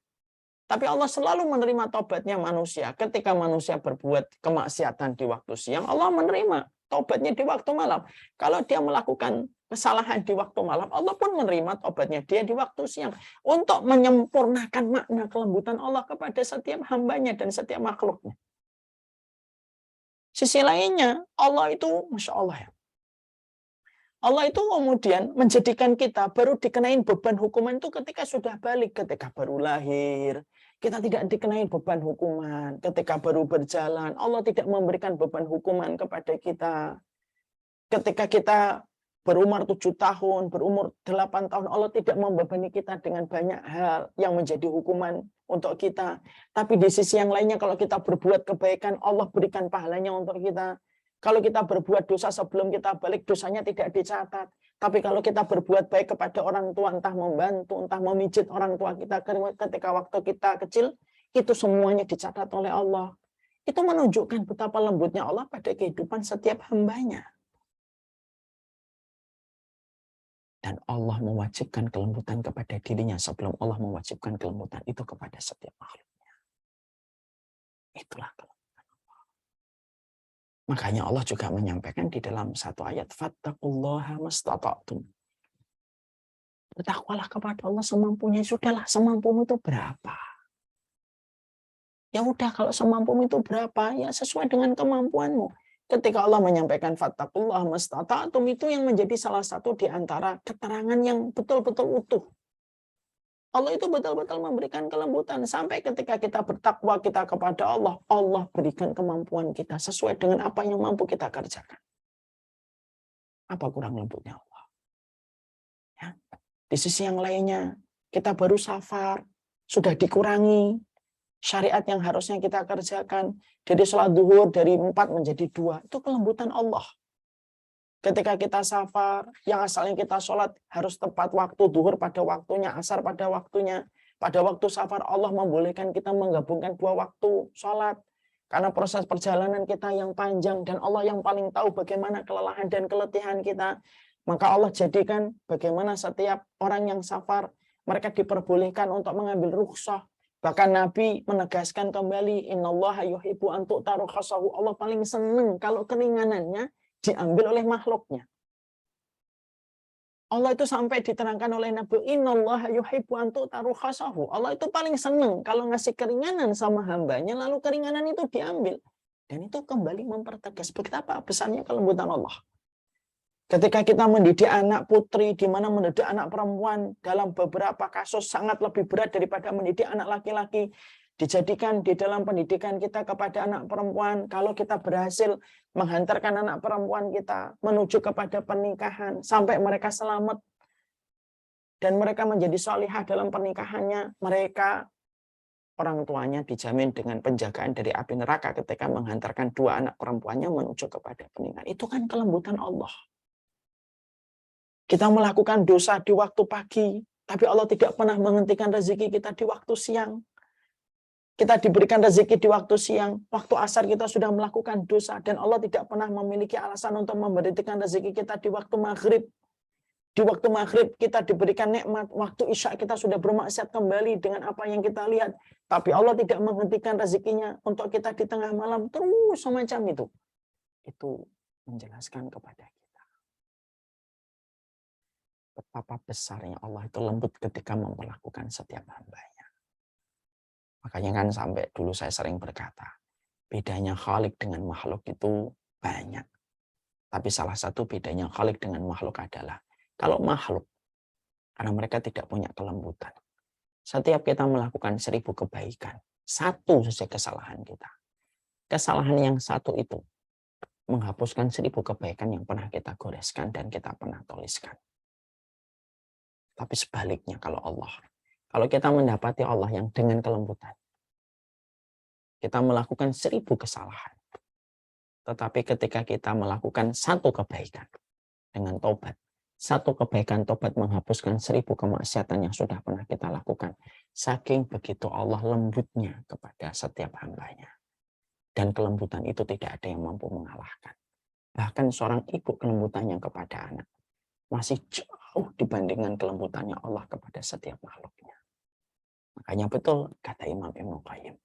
Tapi Allah selalu menerima tobatnya manusia. Ketika manusia berbuat kemaksiatan di waktu siang, Allah menerima tobatnya di waktu malam. Kalau dia melakukan kesalahan di waktu malam, Allah pun menerima tobatnya dia di waktu siang. Untuk menyempurnakan makna kelembutan Allah kepada setiap hambanya dan setiap makhluknya. Sisi lainnya, Allah itu, Masya Allah ya. Allah itu kemudian menjadikan kita baru dikenain beban hukuman itu ketika sudah balik, ketika baru lahir. Kita tidak dikenain beban hukuman. Ketika baru berjalan, Allah tidak memberikan beban hukuman kepada kita. Ketika kita berumur 7 tahun, berumur 8 tahun, Allah tidak membebani kita dengan banyak hal yang menjadi hukuman untuk kita. Tapi di sisi yang lainnya, kalau kita berbuat kebaikan, Allah berikan pahalanya untuk kita. Kalau kita berbuat dosa sebelum kita balik, dosanya tidak dicatat. Tapi kalau kita berbuat baik kepada orang tua, entah membantu, entah memijit orang tua kita ketika waktu kita kecil, itu semuanya dicatat oleh Allah. Itu menunjukkan betapa lembutnya Allah pada kehidupan setiap hambanya. Dan Allah mewajibkan kelembutan kepada dirinya sebelum Allah mewajibkan kelembutan itu kepada setiap makhluknya. Itulah kelembutan. Makanya Allah juga menyampaikan di dalam satu ayat, fattaqullaha mastata'tum. Bertakwalah kepada Allah semampunya. Sudahlah, semampumu itu berapa? Ya udah, kalau semampumu itu berapa? Ya sesuai dengan kemampuanmu. Ketika Allah menyampaikan fattaqullaha mastata'tum, itu yang menjadi salah satu di antara keterangan yang betul-betul utuh. Allah itu betul-betul memberikan kelembutan. Sampai ketika kita bertakwa kita kepada Allah, Allah berikan kemampuan kita sesuai dengan apa yang mampu kita kerjakan. Apa kurang lembutnya Allah? Ya. Di sisi yang lainnya, kita baru safar, sudah dikurangi syariat yang harusnya kita kerjakan. Jadi sholat duhur dari 4 menjadi 2. Itu kelembutan Allah. Ketika kita safar, yang asalnya kita sholat harus tepat waktu, duhur pada waktunya, asar pada waktunya. Pada waktu safar Allah membolehkan kita menggabungkan 2 waktu sholat. Karena proses perjalanan kita yang panjang dan Allah yang paling tahu bagaimana kelelahan dan keletihan kita. Maka Allah jadikan bagaimana setiap orang yang safar, mereka diperbolehkan untuk mengambil rukhsah. Bahkan Nabi menegaskan kembali, innallaha yuhibbu an tu'ta rukhasahu. Allah paling senang kalau keringanannya diambil oleh makhluknya. Allah itu sampai diterangkan oleh Nabi, innallaha yuhibbu an tu'ta rukhasahu. Allah itu paling senang kalau ngasih keringanan sama hambanya, lalu keringanan itu diambil. Dan itu kembali mempertegas betapa besarnya kelembutan Allah. Ketika kita mendidik anak putri, di mana mendidik anak perempuan, dalam beberapa kasus sangat lebih berat daripada mendidik anak laki-laki, dijadikan di dalam pendidikan kita kepada anak perempuan, kalau kita berhasil menghantarkan anak perempuan kita menuju kepada pernikahan, sampai mereka selamat, dan mereka menjadi salihah dalam pernikahannya, mereka, orang tuanya dijamin dengan penjagaan dari api neraka ketika menghantarkan 2 anak perempuannya menuju kepada pernikahan. Itu kan kelembutan Allah. Kita melakukan dosa di waktu pagi, tapi Allah tidak pernah menghentikan rezeki kita di waktu siang. Kita diberikan rezeki di waktu siang, waktu asar kita sudah melakukan dosa, dan Allah tidak pernah memiliki alasan untuk memberhentikan rezeki kita di waktu maghrib. Di waktu maghrib kita diberikan nikmat, waktu isya kita sudah bermaksiat kembali dengan apa yang kita lihat. Tapi Allah tidak menghentikan rezekinya untuk kita di tengah malam, terus semacam itu. Itu menjelaskan kepada kita betapa besarnya Allah itu lembut ketika memperlakukan setiap hambanya. Makanya kan sampai dulu saya sering berkata, bedanya Khalik dengan makhluk itu banyak. Tapi salah satu bedanya Khalik dengan makhluk adalah, kalau makhluk, karena mereka tidak punya kelembutan. Setiap kita melakukan 1000 kebaikan, satu saja kesalahan kita. Kesalahan yang satu itu menghapuskan 1000 kebaikan yang pernah kita goreskan dan kita pernah tuliskan. Tapi sebaliknya kalau kita mendapati Allah yang dengan kelembutan, kita melakukan 1000 kesalahan. Tetapi ketika kita melakukan satu kebaikan dengan tobat, satu kebaikan tobat menghapuskan 1000 kemaksiatan yang sudah pernah kita lakukan. Saking begitu Allah lembutnya kepada setiap hambanya. Dan kelembutan itu tidak ada yang mampu mengalahkan. Bahkan seorang ibu kelembutannya kepada anak masih jauh dibandingkan kelembutannya Allah kepada setiap makhluknya. Makanya betul kata Imam Ibnu Qayyim,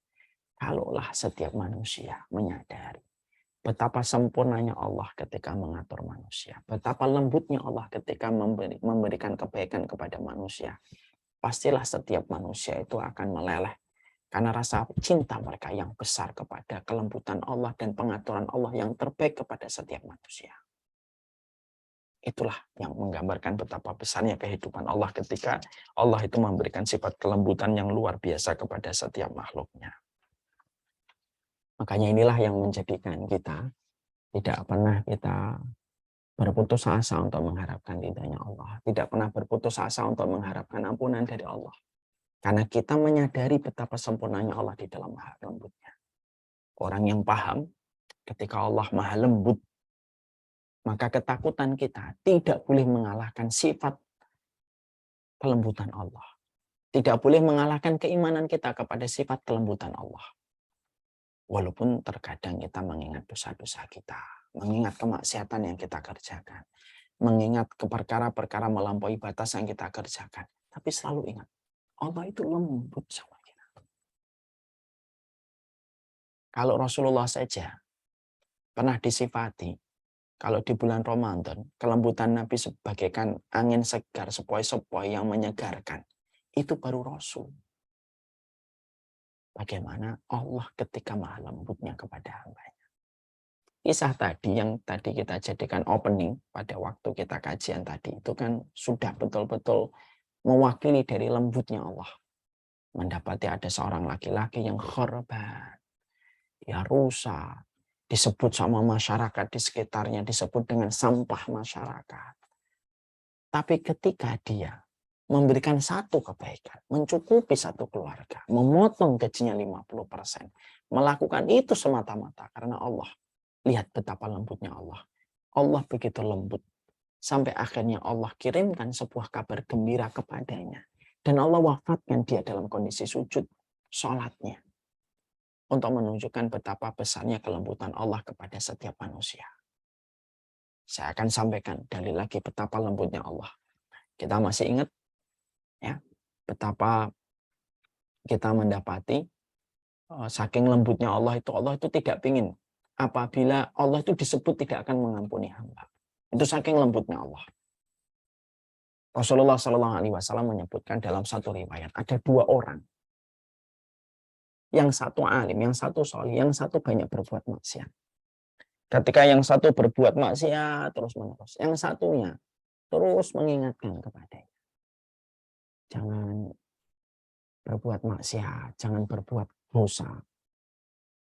kalaulah setiap manusia menyadari betapa sempurnanya Allah ketika mengatur manusia, betapa lembutnya Allah ketika memberikan kebaikan kepada manusia, pastilah setiap manusia itu akan meleleh karena rasa cinta mereka yang besar kepada kelembutan Allah dan pengaturan Allah yang terbaik kepada setiap manusia. Itulah yang menggambarkan betapa besarnya kehidupan Allah ketika Allah itu memberikan sifat kelembutan yang luar biasa kepada setiap makhluknya. Makanya inilah yang menjadikan kita tidak pernah kita berputus asa untuk mengharapkan ridhanya Allah. Tidak pernah berputus asa untuk mengharapkan ampunan dari Allah. Karena kita menyadari betapa sempurnanya Allah di dalam maha lembutnya. Orang yang paham ketika Allah maha lembut, maka ketakutan kita tidak boleh mengalahkan sifat kelembutan Allah. Tidak boleh mengalahkan keimanan kita kepada sifat kelembutan Allah. Walaupun terkadang kita mengingat dosa-dosa kita, mengingat kemaksiatan yang kita kerjakan, mengingat perkara-perkara melampaui batas yang kita kerjakan. Tapi selalu ingat, Allah itu lembut sama kita. Kalau Rasulullah saja pernah disifati, kalau di bulan Ramadan, kelembutan Nabi sebagaikan angin segar, sepoi-sepoi yang menyegarkan. Itu baru Rasul. Bagaimana Allah ketika maha lembutnya kepada hambanya. Kisah tadi yang tadi kita jadikan opening pada waktu kita kajian tadi, itu kan sudah betul-betul mewakili dari lembutnya Allah. Mendapati ada seorang laki-laki yang korban, ya rusak, disebut sama masyarakat di sekitarnya, disebut dengan sampah masyarakat. Tapi ketika dia memberikan satu kebaikan, mencukupi satu keluarga, memotong gajinya 50%, melakukan itu semata-mata karena Allah. Lihat betapa lembutnya Allah. Allah begitu lembut. Sampai akhirnya Allah kirimkan sebuah kabar gembira kepadanya. Dan Allah wafatkan dia dalam kondisi sujud sholatnya. Untuk menunjukkan betapa besarnya kelembutan Allah kepada setiap manusia. Saya akan sampaikan dalil lagi betapa lembutnya Allah. Kita masih ingat ya betapa kita mendapati saking lembutnya Allah itu tidak ingin apabila Allah itu disebut tidak akan mengampuni hamba. Itu saking lembutnya Allah. Rasulullah SAW menyebutkan dalam satu riwayat ada dua orang. Yang satu alim, yang satu solih, yang satu banyak berbuat maksiat. Ketika yang satu berbuat maksiat terus-menerus, yang satunya terus mengingatkan kepadanya. Jangan berbuat maksiat, jangan berbuat dosa.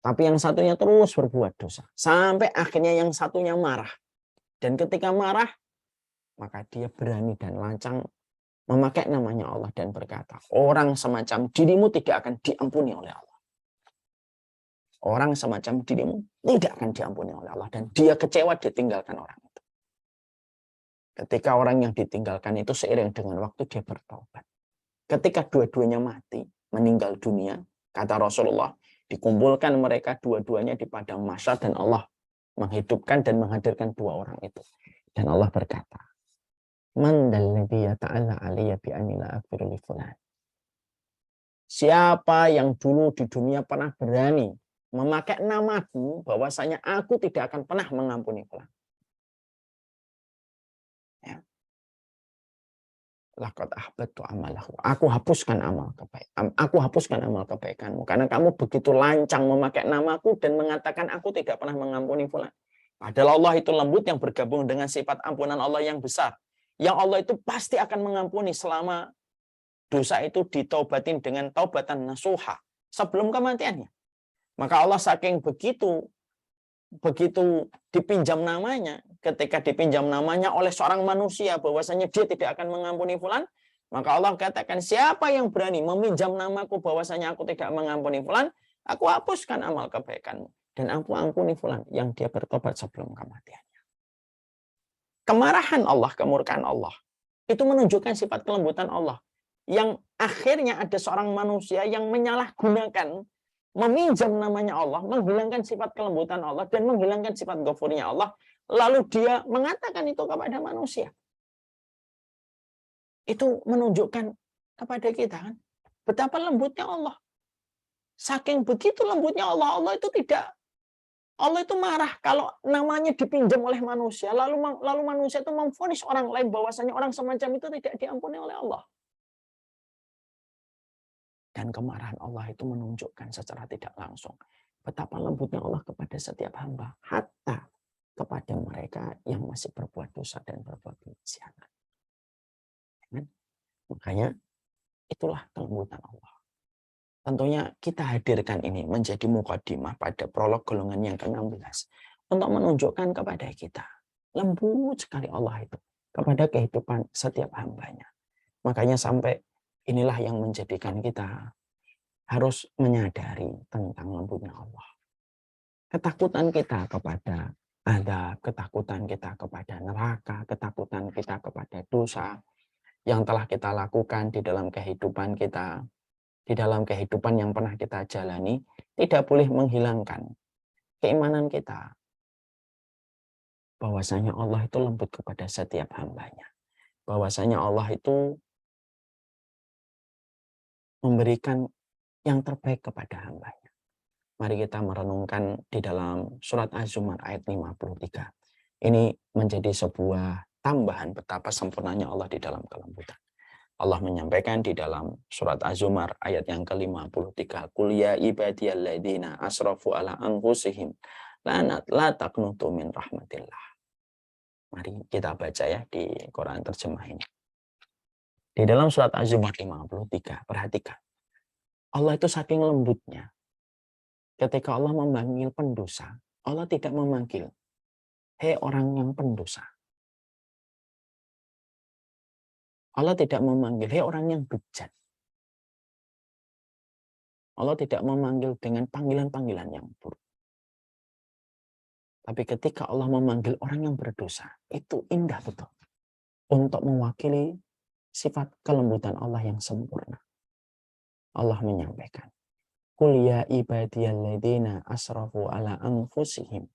Tapi yang satunya terus berbuat dosa. Sampai akhirnya yang satunya marah. Dan ketika marah, maka dia berani dan lancang memakai namanya Allah dan berkata, orang semacam dirimu tidak akan diampuni oleh Allah. Orang semacam dirimu tidak akan diampuni oleh Allah. Dan dia kecewa ditinggalkan orang itu. Ketika orang yang ditinggalkan itu seiring dengan waktu dia bertobat. Ketika dua-duanya mati, meninggal dunia, kata Rasulullah, dikumpulkan mereka dua-duanya di padang mahsyar dan Allah menghidupkan dan menghadirkan dua orang itu. Dan Allah berkata, Man dalladzi yata'alla 'alayya bi anni la aghfiru li fulan. Siapa yang dulu di dunia pernah berani memakai namaku bahwasanya aku tidak akan pernah mengampuni fulan. Ya. Laqad ahbattu amalahu. Aku hapuskan amal kebaikanmu karena kamu begitu lancang memakai namaku dan mengatakan aku tidak pernah mengampuni fulan. Padahal Allah itu lembut yang bergabung dengan sifat ampunan Allah yang besar. Yang Allah itu pasti akan mengampuni selama dosa itu ditaubatin dengan taubatan nasuha sebelum kematiannya. Maka Allah saking begitu dipinjam namanya, ketika dipinjam namanya oleh seorang manusia bahwasanya dia tidak akan mengampuni fulan, maka Allah katakan siapa yang berani meminjam namaku bahwasanya aku tidak mengampuni fulan, aku hapuskan amal kebaikanmu dan aku ampuni fulan yang dia bertobat sebelum kematiannya. Kemarahan Allah, kemurkaan Allah itu menunjukkan sifat kelembutan Allah yang akhirnya ada seorang manusia yang menyalahgunakan meminjam namanya Allah, menghilangkan sifat kelembutan Allah dan menghilangkan sifat ghafurnya Allah, lalu dia mengatakan itu kepada manusia. Itu menunjukkan kepada kita kan betapa lembutnya Allah. Saking begitu lembutnya Allah, Allah itu marah kalau namanya dipinjam oleh manusia, lalu manusia itu memvonis orang lain bahwasanya orang semacam itu tidak diampuni oleh Allah. Dan kemarahan Allah itu menunjukkan secara tidak langsung betapa lembutnya Allah kepada setiap hamba, hatta kepada mereka yang masih berbuat dosa dan berbuat kemaksiatan. Makanya itulah kelembutan Allah. Tentunya kita hadirkan ini menjadi mukadimah pada prolog golongan yang ke-16 untuk menunjukkan kepada kita lembut sekali Allah itu kepada kehidupan setiap hambanya. Makanya sampai inilah yang menjadikan kita harus menyadari tentang lembutnya Allah. Ketakutan kita kepada azab, ketakutan kita kepada neraka, ketakutan kita kepada dosa yang telah kita lakukan di dalam kehidupan kita, di dalam kehidupan yang pernah kita jalani, tidak boleh menghilangkan keimanan kita bahwasanya Allah itu lembut kepada setiap hambanya, bahwasanya Allah itu memberikan yang terbaik kepada hambanya. Mari kita merenungkan di dalam surat Az-Zumar ayat 53. Ini menjadi sebuah tambahan betapa sempurnanya Allah di dalam kelembutan. Allah menyampaikan di dalam surat Az-Zumar ayat yang ke-53. Qul ya ibadiyalladzina asrafu ala anfusihim la taqnutu min rahmatillah. Mari kita baca ya di Quran terjemah ini. Di dalam surat Az-Zumar 53, perhatikan. Allah itu saking lembutnya. Ketika Allah memanggil pendosa, Allah tidak memanggil, hei orang yang pendosa. Allah tidak memanggil, hei orang yang bejat. Allah tidak memanggil dengan panggilan-panggilan yang buruk. Tapi ketika Allah memanggil orang yang berdosa, itu indah betul. Untuk mewakili sifat kelembutan Allah yang sempurna. Allah menyampaikan, Qul ya ibadiyalladzina asrafu ala anfusihim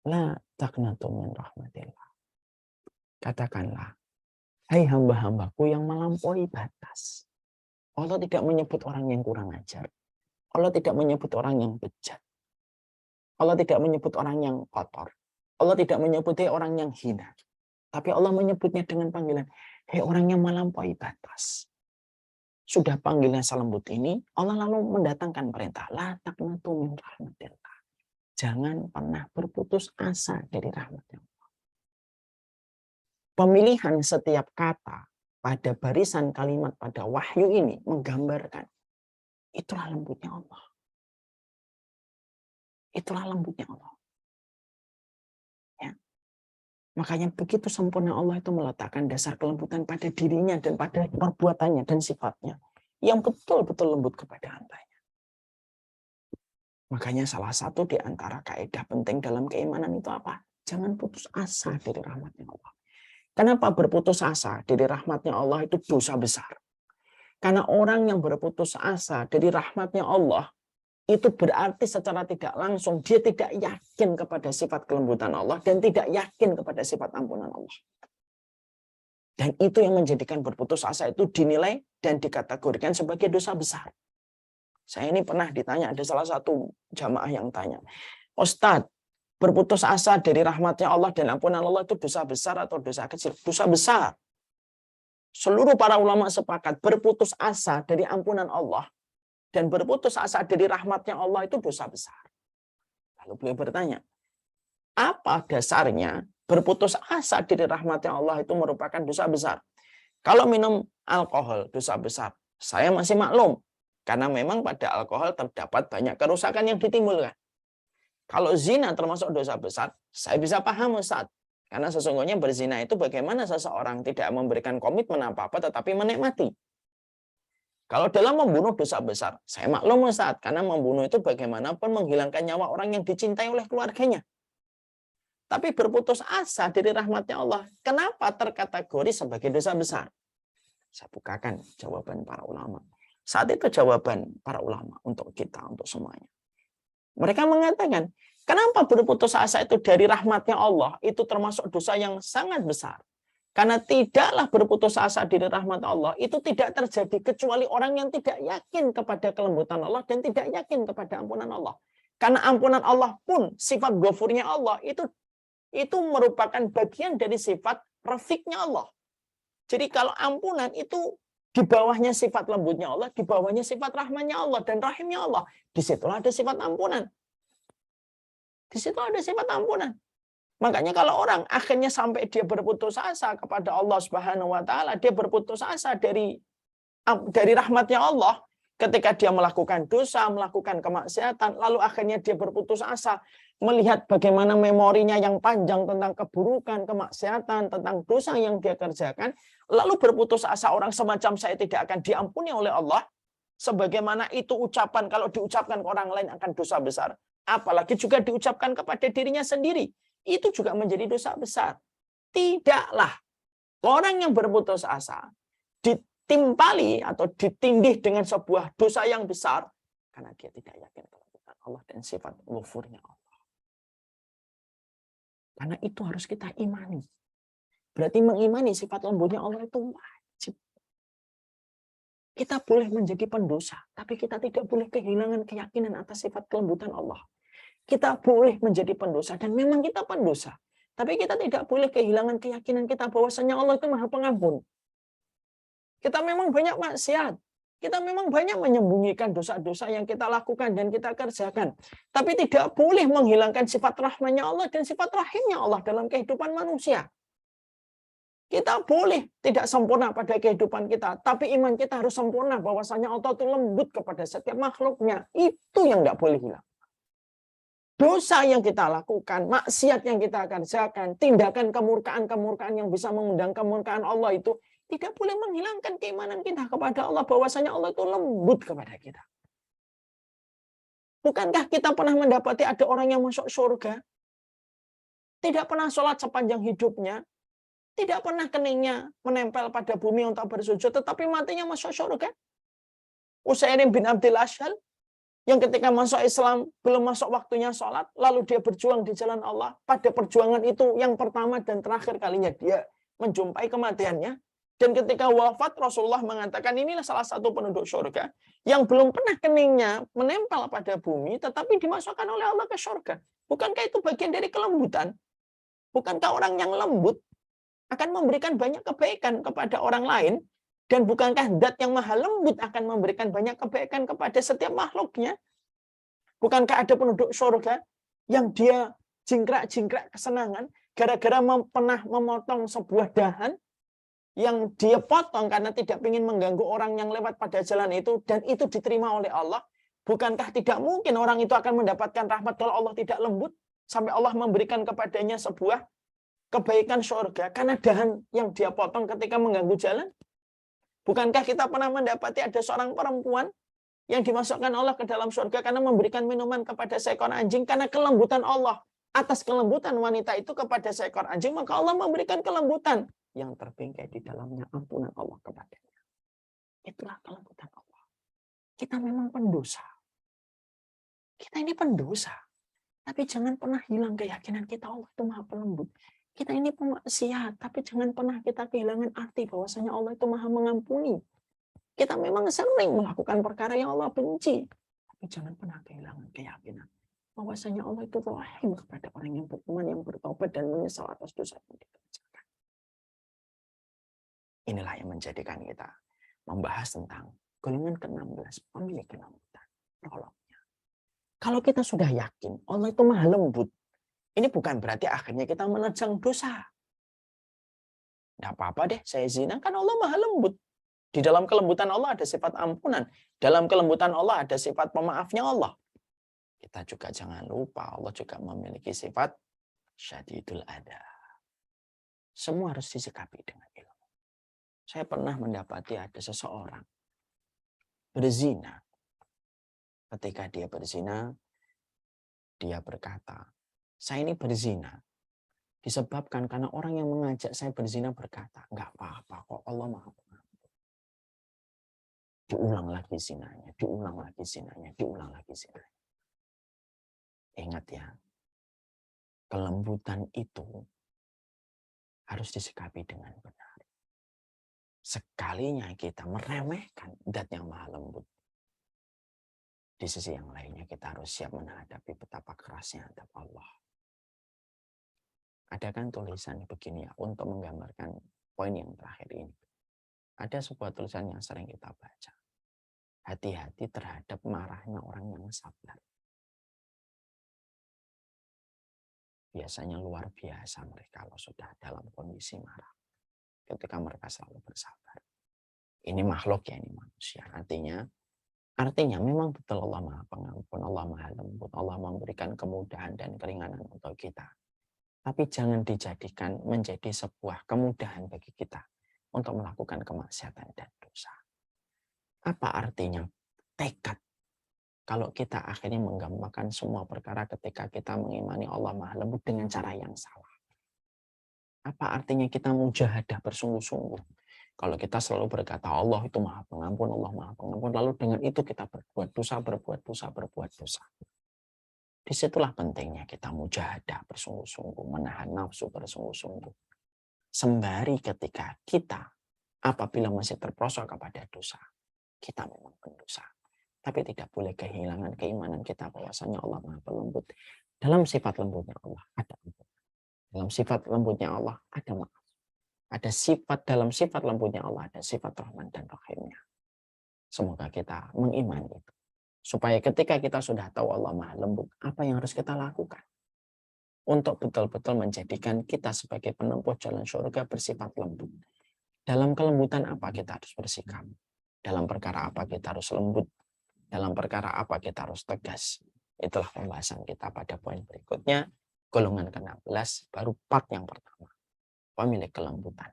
la taqnatu min rahmatillah. Katakanlah, hai hamba-hambaku yang melampaui batas. Allah tidak menyebut orang yang kurang ajar. Allah tidak menyebut orang yang bejat. Allah tidak menyebut orang yang kotor. Allah tidak menyebut orang yang hina. Tapi Allah menyebutnya dengan panggilan, hei orang yang melampaui batas. Sudah panggilan selembut ini, Allah lalu mendatangkan perintah, la taqnatu min rahmatillah. Jangan pernah berputus asa dari rahmatnya. Pemilihan setiap kata pada barisan kalimat pada wahyu ini menggambarkan itulah lembutnya Allah. Itulah lembutnya Allah. Ya. Makanya begitu sempurna Allah itu meletakkan dasar kelembutan pada dirinya dan pada perbuatannya dan sifatnya yang betul-betul lembut kepada hambanya. Makanya salah satu di antara kaidah penting dalam keimanan itu apa? Jangan putus asa dari rahmatnya Allah. Kenapa berputus asa dari rahmatnya Allah itu dosa besar? Karena orang yang berputus asa dari rahmatnya Allah itu berarti secara tidak langsung dia tidak yakin kepada sifat kelembutan Allah dan tidak yakin kepada sifat ampunan Allah. Dan itu yang menjadikan berputus asa itu dinilai dan dikategorikan sebagai dosa besar. Saya ini pernah ditanya, ada salah satu jamaah yang tanya, Ustadz, berputus asa dari rahmatnya Allah dan ampunan Allah itu dosa besar atau dosa kecil? Dosa besar. Seluruh para ulama sepakat berputus asa dari ampunan Allah dan berputus asa dari rahmatnya Allah itu dosa besar. Lalu beliau bertanya, apa dasarnya berputus asa dari rahmatnya Allah itu merupakan dosa besar? Kalau minum alkohol dosa besar, saya masih maklum. Karena memang pada alkohol terdapat banyak kerusakan yang ditimbulkan. Kalau zina termasuk dosa besar, saya bisa paham Ustaz. Karena sesungguhnya berzina itu bagaimana seseorang tidak memberikan komitmen apa-apa tetapi menikmati. Kalau dalam membunuh dosa besar, saya maklum Ustaz, karena membunuh itu bagaimanapun menghilangkan nyawa orang yang dicintai oleh keluarganya. Tapi berputus asa dari rahmatnya Allah, kenapa terkategori sebagai dosa besar? Saya bukakan jawaban para ulama. Saat itu jawaban para ulama untuk kita, untuk semuanya. Mereka mengatakan, kenapa berputus asa itu dari rahmatnya Allah, itu termasuk dosa yang sangat besar. Karena tidaklah berputus asa dari rahmat Allah itu tidak terjadi kecuali orang yang tidak yakin kepada kelembutan Allah dan tidak yakin kepada ampunan Allah. Karena ampunan Allah pun sifat ghafurnya Allah itu merupakan bagian dari sifat rafiqnya Allah. Jadi kalau ampunan itu di bawahnya sifat lembutnya Allah, di bawahnya sifat rahmatnya Allah dan rahimnya Allah. Disitulah ada sifat ampunan. Di situ ada sifat ampunan. Makanya kalau orang akhirnya sampai dia berputus asa kepada Allah Subhanahu wa taala, dia berputus asa dari rahmatnya Allah ketika dia melakukan dosa, melakukan kemaksiatan, lalu akhirnya dia berputus asa melihat bagaimana memorinya yang panjang tentang keburukan, kemaksiatan, tentang dosa yang dia kerjakan, lalu berputus asa orang semacam saya tidak akan diampuni oleh Allah, sebagaimana itu ucapan kalau diucapkan ke orang lain akan dosa besar, apalagi juga diucapkan kepada dirinya sendiri. Itu juga menjadi dosa besar. Tidaklah orang yang berputus asa ditimpali atau ditindih dengan sebuah dosa yang besar karena dia tidak yakin kepada Allah dan sifat ghafurnya Allah. Karena itu harus kita imani. Berarti mengimani sifat lembutnya Allah itu wajib. Kita boleh menjadi pendosa, tapi kita tidak boleh kehilangan keyakinan atas sifat kelembutan Allah. Kita boleh menjadi pendosa dan memang kita pendosa. Tapi kita tidak boleh kehilangan keyakinan kita bahwasanya Allah itu Maha Pengampun. Kita memang banyak maksiat. Kita memang banyak menyembunyikan dosa-dosa yang kita lakukan dan kita kerjakan. Tapi tidak boleh menghilangkan sifat rahmatnya Allah dan sifat rahimnya Allah dalam kehidupan manusia. Kita boleh tidak sempurna pada kehidupan kita, tapi iman kita harus sempurna bahwasanya Allah itu lembut kepada setiap makhluknya. Itu yang tidak boleh hilang. Dosa yang kita lakukan, maksiat yang kita kerjakan, tindakan kemurkaan-kemurkaan yang bisa mengundang kemurkaan Allah itu tidak boleh menghilangkan keimanan kita kepada Allah bahwasanya Allah itu lembut kepada kita. Bukankah kita pernah mendapati ada orang yang masuk surga, tidak pernah sholat sepanjang hidupnya, tidak pernah keningnya menempel pada bumi untuk bersujud, tetapi matinya masuk surga? Utsairim bin Abdul Ashhal, yang ketika masuk Islam belum masuk waktunya sholat, lalu dia berjuang di jalan Allah. Pada perjuangan itu yang pertama dan terakhir kalinya dia menjumpai kematiannya. Dan ketika wafat, Rasulullah mengatakan inilah salah satu penduduk surga yang belum pernah keningnya menempel pada bumi, tetapi dimasukkan oleh Allah ke surga. Bukankah itu bagian dari kelembutan? Bukankah orang yang lembut akan memberikan banyak kebaikan kepada orang lain? Dan bukankah zat yang maha lembut akan memberikan banyak kebaikan kepada setiap makhluknya? Bukankah ada penduduk surga yang dia jingkrak-jingkrak kesenangan gara-gara pernah memotong sebuah dahan yang dia potong karena tidak ingin mengganggu orang yang lewat pada jalan itu, dan itu diterima oleh Allah? Bukankah tidak mungkin orang itu akan mendapatkan rahmat kalau Allah tidak lembut sampai Allah memberikan kepadanya sebuah kebaikan surga karena dahan yang dia potong ketika mengganggu jalan? Bukankah kita pernah mendapati ada seorang perempuan yang dimasukkan Allah ke dalam surga karena memberikan minuman kepada seekor anjing karena kelembutan Allah? Atas kelembutan wanita itu kepada seekor anjing, maka Allah memberikan kelembutan yang terbingkai di dalamnya ampunan Allah kepadanya. Itulah kelembutan Allah. Kita memang pendosa. Kita ini pendosa. Tapi jangan pernah hilang keyakinan kita Allah itu maha pelembut. Kita ini pemaksiat, tapi jangan pernah kita kehilangan arti bahwasanya Allah itu maha mengampuni. Kita memang sering melakukan perkara yang Allah benci, tapi jangan pernah kehilangan keyakinan bahwasanya Allah itu rahim kepada orang yang beriman, yang bertobat dan menyesal atas dosa yang dikerjakan. Inilah yang menjadikan kita membahas tentang golongan ke-16, pemilik kelembutan. Prolognya. Kalau kita sudah yakin Allah itu maha lembut, ini bukan berarti akhirnya kita menerjang dosa. Tidak apa-apa deh, saya zina, kan Allah maha lembut. Di dalam kelembutan Allah ada sifat ampunan. Dalam kelembutan Allah ada sifat pemaafnya Allah. Kita juga jangan lupa Allah juga memiliki sifat syadidul adab. Semua harus disikapi dengan ilmu. Saya pernah mendapati ada seseorang berzina. Ketika dia berzina, dia berkata, saya ini berzina disebabkan karena orang yang mengajak saya berzina berkata, enggak apa-apa kok, Allah maha pengampun. Diulang lagi zinanya, diulang lagi zinanya, diulang lagi zinanya. Ingat ya, kelembutan itu harus disikapi dengan benar. Sekalinya kita meremehkan zat yang maha lembut, di sisi yang lainnya kita harus siap menghadapi betapa kerasnya adab Allah. Ada kan tulisan begini ya, untuk menggambarkan poin yang terakhir ini. Ada sebuah tulisan yang sering kita baca. Hati-hati terhadap marahnya orang yang sabar. Biasanya luar biasa mereka kalau sudah dalam kondisi marah. Ketika mereka selalu bersabar. Ini makhluk ya, ini manusia. Artinya memang betul Allah maha pengampun, Allah maha lembut, Allah memberikan kemudahan dan keringanan untuk kita. Tapi jangan dijadikan menjadi sebuah kemudahan bagi kita untuk melakukan kemaksiatan dan dosa. Apa artinya tekad? Kalau kita akhirnya menggampangkan semua perkara ketika kita mengimani Allah maha lembut dengan cara yang salah. Apa artinya kita mujahadah bersungguh-sungguh? Kalau kita selalu berkata Allah itu maha pengampun, Allah maha pengampun, lalu dengan itu kita berbuat dosa, berbuat dosa, berbuat dosa. Disitulah pentingnya kita mujahadah bersungguh-sungguh, menahan nafsu bersungguh-sungguh. Sembari ketika kita apabila masih terperosok kepada dosa, kita memang pendosa. Tapi tidak boleh kehilangan keimanan kita bahwasanya Allah maha pelembut. Dalam sifat lembutnya Allah ada ampun. Dalam sifat lembutnya Allah ada maaf. Ada sifat dalam sifat lembutnya Allah, ada sifat rahman dan rahimnya. Semoga kita mengimani itu. Supaya ketika kita sudah tahu Allah maha lembut, apa yang harus kita lakukan? untuk betul-betul menjadikan kita sebagai penempuh jalan surga bersifat lembut. Dalam kelembutan apa kita harus bersikap? Dalam perkara apa kita harus lembut? Dalam perkara apa kita harus tegas? Itulah pembahasan kita pada poin berikutnya. Golongan ke-16, baru part yang pertama. Pemilik kelembutan.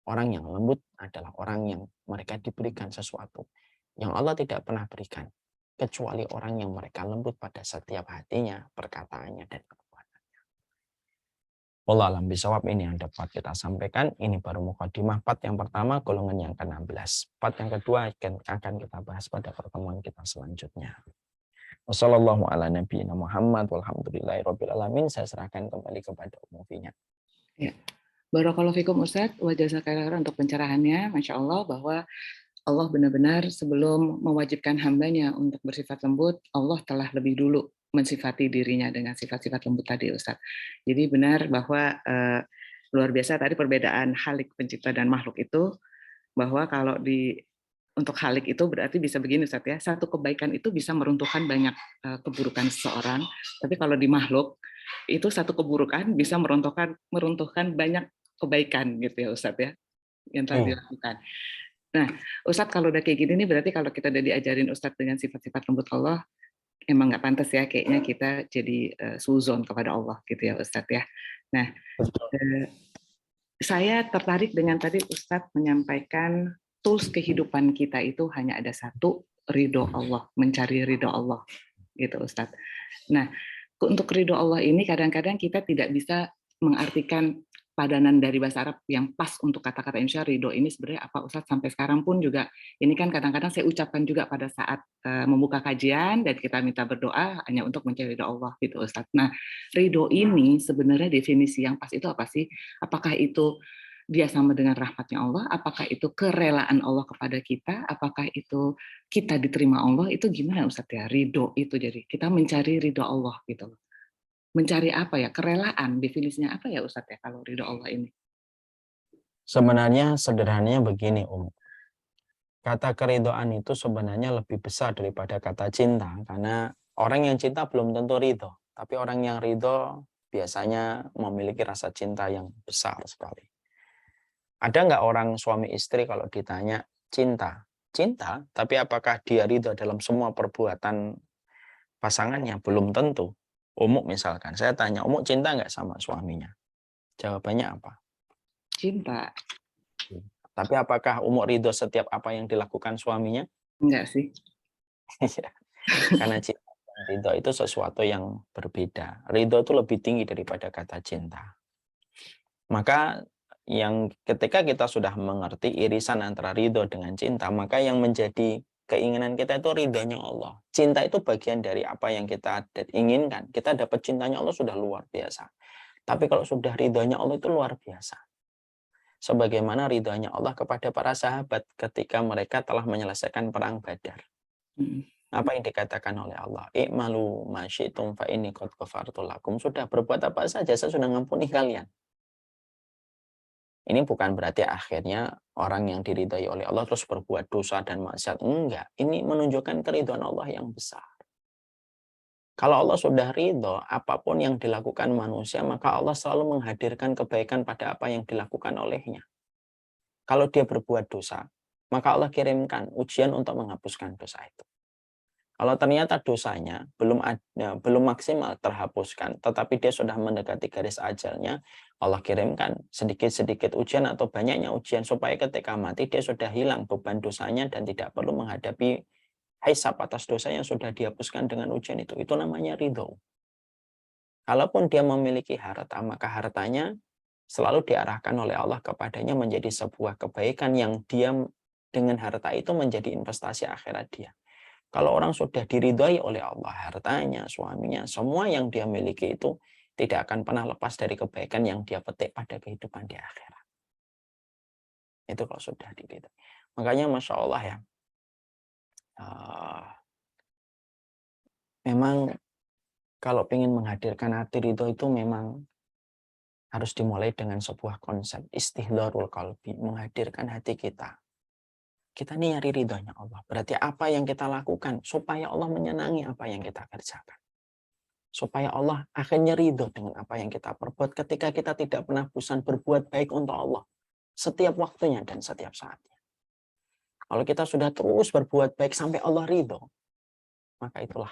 Orang yang lembut adalah orang yang mereka diberikan sesuatu yang Allah tidak pernah berikan, kecuali orang yang mereka lembut pada setiap hatinya, perkataannya, dan perbuatannya. Wallah alam bisawab, ini yang dapat kita sampaikan. Ini baru mukadimah part yang pertama, golongan yang ke-16. Part yang kedua akan kita bahas pada pertemuan kita selanjutnya. Wassalamualaikum warahmatullahi wabarakatuh. Walhamdulillahirabbil alamin. Saya serahkan kembali kepada Ummu Fina. Ya. Barakallahu fikum Ustadz, wa jazakallahu untuk pencerahannya. Masya Allah bahwa Allah benar-benar sebelum mewajibkan hambanya untuk bersifat lembut, Allah telah lebih dulu mensifati dirinya dengan sifat-sifat lembut tadi Ustadz. Jadi benar bahwa luar biasa tadi perbedaan Khalik pencipta dan makhluk itu, bahwa kalau untuk Khalik itu berarti bisa begini Ustadz ya, satu kebaikan itu bisa meruntuhkan banyak keburukan seseorang, tapi kalau di makhluk itu satu keburukan bisa meruntuhkan banyak kebaikan gitu ya Ustadz ya, yang telah dilakukan. Nah Ustadz kalau udah kayak gini nih berarti kalau kita udah diajarin Ustadz dengan sifat-sifat lembut Allah, emang nggak pantas ya kayaknya kita jadi suzon kepada Allah gitu ya Ustadz ya. Nah saya tertarik dengan tadi Ustadz menyampaikan tools kehidupan kita itu hanya ada satu, ridho Allah, mencari ridho Allah, gitu Ustadz. Nah, untuk ridho Allah ini kadang-kadang kita tidak bisa mengartikan padanan dari bahasa Arab yang pas untuk kata-kata insya ridho ini sebenarnya apa Ustadz. Sampai sekarang pun juga ini kan kadang-kadang saya ucapkan juga pada saat membuka kajian dan kita minta berdoa hanya untuk mencari ridho Allah gitu Ustadz. Nah, ridho ini sebenarnya definisi yang pas itu apa sih? Apakah itu dia sama dengan rahmatnya Allah? Apakah itu kerelaan Allah kepada kita? Apakah itu kita diterima Allah? Itu gimana Ustadz ya? Ridho itu jadi kita mencari ridho Allah gitu loh. Mencari apa ya? Kerelaan, definisinya apa ya Ustadz ya kalau ridho Allah ini? Sebenarnya sederhananya begini kata keridhaan itu sebenarnya lebih besar daripada kata cinta, karena orang yang cinta belum tentu ridho, tapi orang yang ridho biasanya memiliki rasa cinta yang besar sekali. Ada nggak orang suami istri kalau ditanya cinta? Cinta, tapi apakah dia ridho dalam semua perbuatan pasangannya? Belum tentu. Umuk misalkan, saya tanya, Umuk cinta nggak sama suaminya? Jawabannya apa? Cinta. Tapi apakah Umuk ridho setiap apa yang dilakukan suaminya? Enggak sih. Karena cinta dan ridho itu sesuatu yang berbeda. Ridho itu lebih tinggi daripada kata cinta. Maka yang ketika kita sudah mengerti irisan antara ridho dengan cinta, maka yang menjadi keinginan kita itu ridhonya Allah. Cinta itu bagian dari apa yang kita inginkan. Kita dapat cintanya Allah sudah luar biasa. Tapi kalau sudah ridhonya Allah itu luar biasa. Sebagaimana ridhonya Allah kepada para sahabat ketika mereka telah menyelesaikan perang Badar. Apa yang dikatakan oleh Allah? I'malu ma syi'tum fa inni qad ghafartu lakum. Sudah berbuat apa saja, saya sudah ngampuni kalian. Ini bukan berarti akhirnya orang yang diridhai oleh Allah terus berbuat dosa dan maksiat. Enggak. Ini menunjukkan keridhaan Allah yang besar. Kalau Allah sudah ridho, apapun yang dilakukan manusia, maka Allah selalu menghadirkan kebaikan pada apa yang dilakukan olehnya. Kalau dia berbuat dosa, maka Allah kirimkan ujian untuk menghapuskan dosa itu. Kalau ternyata dosanya belum maksimal terhapuskan, tetapi dia sudah mendekati garis ajalnya, Allah kirimkan sedikit-sedikit ujian atau banyaknya ujian supaya ketika mati dia sudah hilang beban dosanya dan tidak perlu menghadapi hisab atas dosa yang sudah dihapuskan dengan ujian itu. Itu namanya ridho. Kalaupun dia memiliki harta, maka hartanya selalu diarahkan oleh Allah kepadanya menjadi sebuah kebaikan yang dia dengan harta itu menjadi investasi akhirat dia. Kalau orang sudah diridhai oleh Allah, hartanya, suaminya, semua yang dia miliki itu tidak akan pernah lepas dari kebaikan yang dia petik pada kehidupan di akhirat. Itu kalau sudah diridhai. Makanya Masya Allah ya, memang kalau ingin menghadirkan hati ridho itu memang harus dimulai dengan sebuah konsep istihdarul qalbi, menghadirkan hati kita. Kita ini nyari ridhonya Allah. Berarti apa yang kita lakukan supaya Allah menyenangi apa yang kita kerjakan. supaya Allah akhirnya ridho dengan apa yang kita perbuat ketika kita tidak pernah bosan berbuat baik untuk Allah setiap waktunya dan setiap saatnya. Kalau kita sudah terus berbuat baik sampai Allah ridho, maka itulah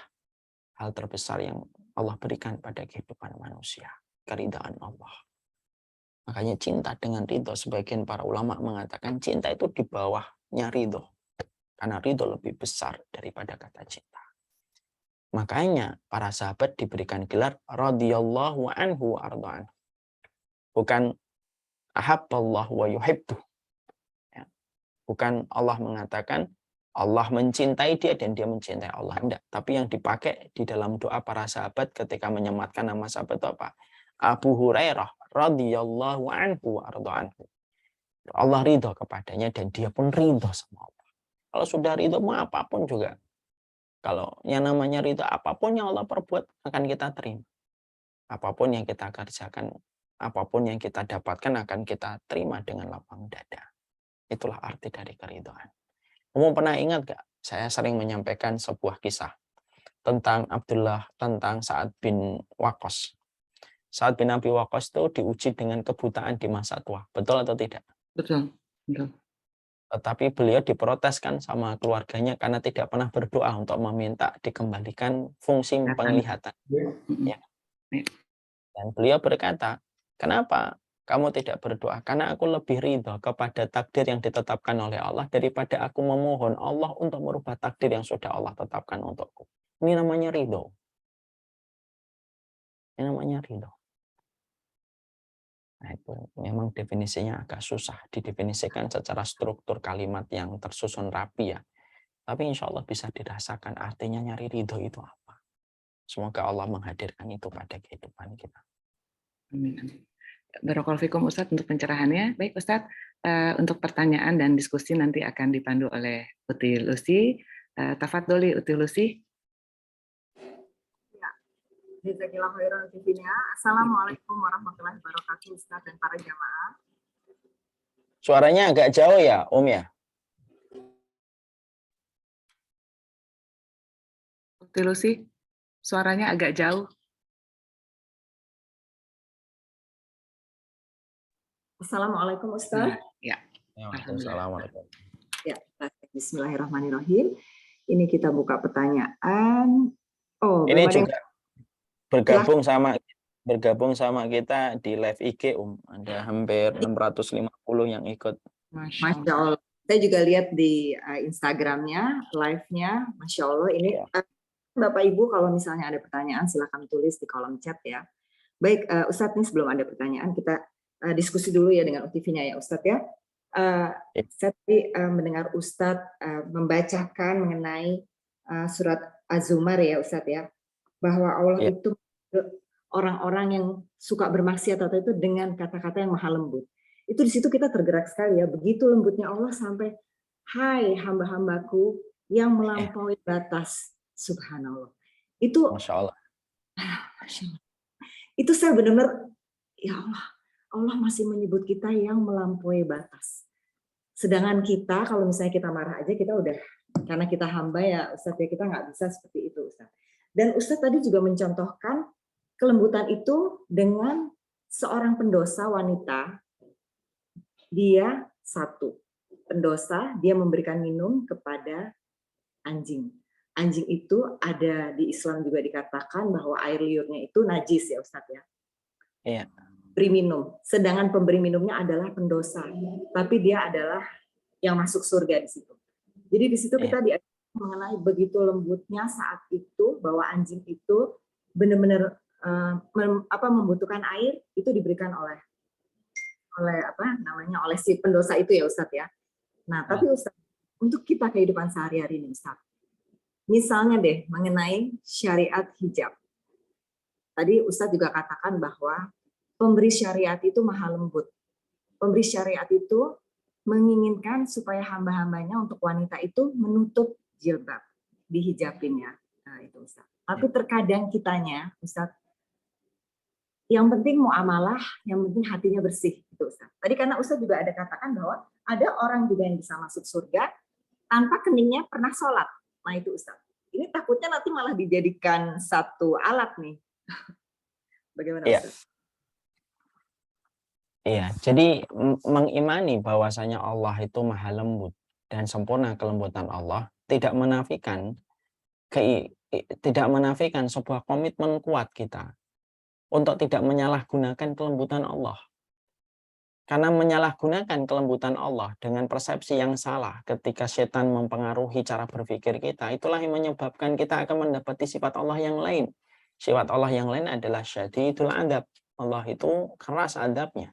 hal terbesar yang Allah berikan pada kehidupan manusia, keridhaan Allah. Makanya cinta dengan ridho, sebagian para ulama mengatakan cinta itu di bawahnya ridho, karena ridho lebih besar daripada kata cinta. Makanya para sahabat diberikan gelar radhiyallahu anhu wa arda'an. Bukan ahabballahu wa yuhibbu. Ya. Bukan Allah mengatakan Allah mencintai dia dan dia mencintai Allah. Tidak. Tapi yang dipakai di dalam doa para sahabat ketika menyematkan nama sahabat itu apa? Abu Hurairah radhiyallahu anhu wa arda'an. Allah ridho kepadanya dan dia pun ridho sama Allah. Kalau sudah ridho mau apapun juga. Kalau yang namanya ridho, apapun yang Allah perbuat akan kita terima. Apapun yang kita kerjakan, apapun yang kita dapatkan akan kita terima dengan lapang dada. Itulah arti dari keridhaan. Kamu pernah ingat gak? Saya sering menyampaikan sebuah kisah tentang Sa'ad bin Waqqas. Sa'ad bin Abi Waqqas itu diuji dengan kebutaan di masa tua. Betul atau tidak? Betul, betul. Tetapi beliau diproteskan sama keluarganya karena tidak pernah berdoa untuk meminta dikembalikan fungsi penglihatan. Ya. Dan beliau berkata, kenapa kamu tidak berdoa? Karena aku lebih ridho kepada takdir yang ditetapkan oleh Allah daripada aku memohon Allah untuk merubah takdir yang sudah Allah tetapkan untukku. Ini namanya ridho. Ini namanya ridho. Nah, itu memang definisinya agak susah didefinisikan secara struktur kalimat yang tersusun rapi ya. Tapi insya Allah bisa dirasakan artinya nyari ridho itu apa. Semoga Allah menghadirkan itu pada kehidupan kita. Amin. Barakallahu fikum Ustadz untuk pencerahannya. Baik Ustadz, untuk pertanyaan dan diskusi nanti akan dipandu oleh Uti Lucy. Tafadholi Uti Lucy. Jazakallahu khairan fitina. Assalamualaikum warahmatullahi wabarakatuh Ustaz dan para jamaah. Suaranya agak jauh ya, Om ya? Uti Lucy, suaranya agak jauh. Assalamualaikum Ustaz. Ya. Assalamualaikum. Ya, bismillahirrahmanirrahim. Ini kita buka pertanyaan. Oh, ini juga bergabung sama kita di live IG, Ada hampir 650 yang ikut. Masya Allah. Saya juga lihat di Instagramnya, live-nya. Masya Allah. Ini Bapak Ibu kalau misalnya ada pertanyaan silahkan tulis di kolom chat ya. Baik, Ustadz nih sebelum ada pertanyaan kita diskusi dulu ya dengan UTV-nya ya Ustadz ya. Saya tadi mendengar Ustadz membacakan mengenai surat Az-Zumar ya Ustadz ya. Bahwa Allah itu orang-orang yang suka bermaksiat atau itu dengan kata-kata yang maha lembut. Itu di situ kita tergerak sekali ya. Begitu lembutnya Allah sampai, hai hamba-hambaku yang melampaui batas. Subhanallah. Itu Masya Allah. Itu saya benar-benar, ya Allah masih menyebut kita yang melampaui batas. Sedangkan kita, kalau misalnya kita marah aja, kita udah, karena kita hamba ya Ustadz ya, kita nggak bisa seperti itu Ustadz. Dan Ustadz tadi juga mencontohkan kelembutan itu dengan seorang pendosa wanita. Dia satu pendosa, dia memberikan minum kepada anjing. Anjing itu ada di Islam juga dikatakan bahwa air liurnya itu najis ya Ustadz ya. Iya. Beri minum. Sedangkan pemberi minumnya adalah pendosa, tapi dia adalah yang masuk surga di situ. Jadi di situ kita diajarkan mengenai begitu lembutnya saat itu bahwa anjing itu benar-benar membutuhkan air itu diberikan oleh si pendosa itu ya Ustadz ya. Nah tapi Ustadz untuk kita kehidupan sehari-hari ini Ustadz, misalnya deh mengenai syariat hijab. Tadi Ustadz juga katakan bahwa pemberi syariat itu maha lembut. Pemberi syariat itu menginginkan supaya hamba-hambanya untuk wanita itu menutup jilbab, dihijabin ya. Nah, itu Ustaz. Tapi terkadang kitanya, Ustaz, yang penting muamalah, yang penting hatinya bersih, itu Ustaz. Tadi karena Ustaz juga ada katakan bahwa ada orang juga yang bisa masuk surga tanpa keningnya pernah sholat. Nah itu Ustaz. Ini takutnya nanti malah dijadikan satu alat nih Bagaimana Iya. Ustaz? Iya, jadi mengimani bahwasanya Allah itu maha lembut dan sempurna kelembutan Allah tidak menafikan sebuah komitmen kuat kita untuk tidak menyalahgunakan kelembutan Allah. Karena menyalahgunakan kelembutan Allah dengan persepsi yang salah ketika setan mempengaruhi cara berpikir kita, itulah yang menyebabkan kita akan mendapati sifat Allah yang lain. Sifat Allah yang lain adalah syadidul adab. Allah itu keras adabnya.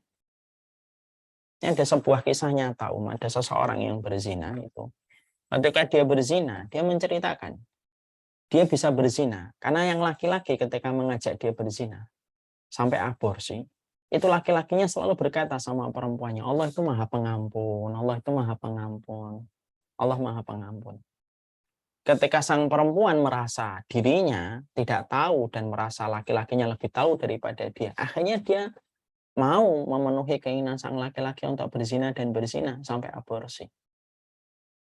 Ini ada sebuah kisah nyata, ada seseorang yang berzina itu. Ketika dia berzina, dia menceritakan dia bisa berzina karena yang laki-laki ketika mengajak dia berzina sampai aborsi, itu laki-lakinya selalu berkata sama perempuannya, Allah itu maha pengampun, Allah itu maha pengampun, Allah maha pengampun. Ketika sang perempuan merasa dirinya tidak tahu dan merasa laki-lakinya lebih tahu daripada dia, akhirnya dia mau memenuhi keinginan sang laki-laki untuk berzina dan berzina sampai aborsi.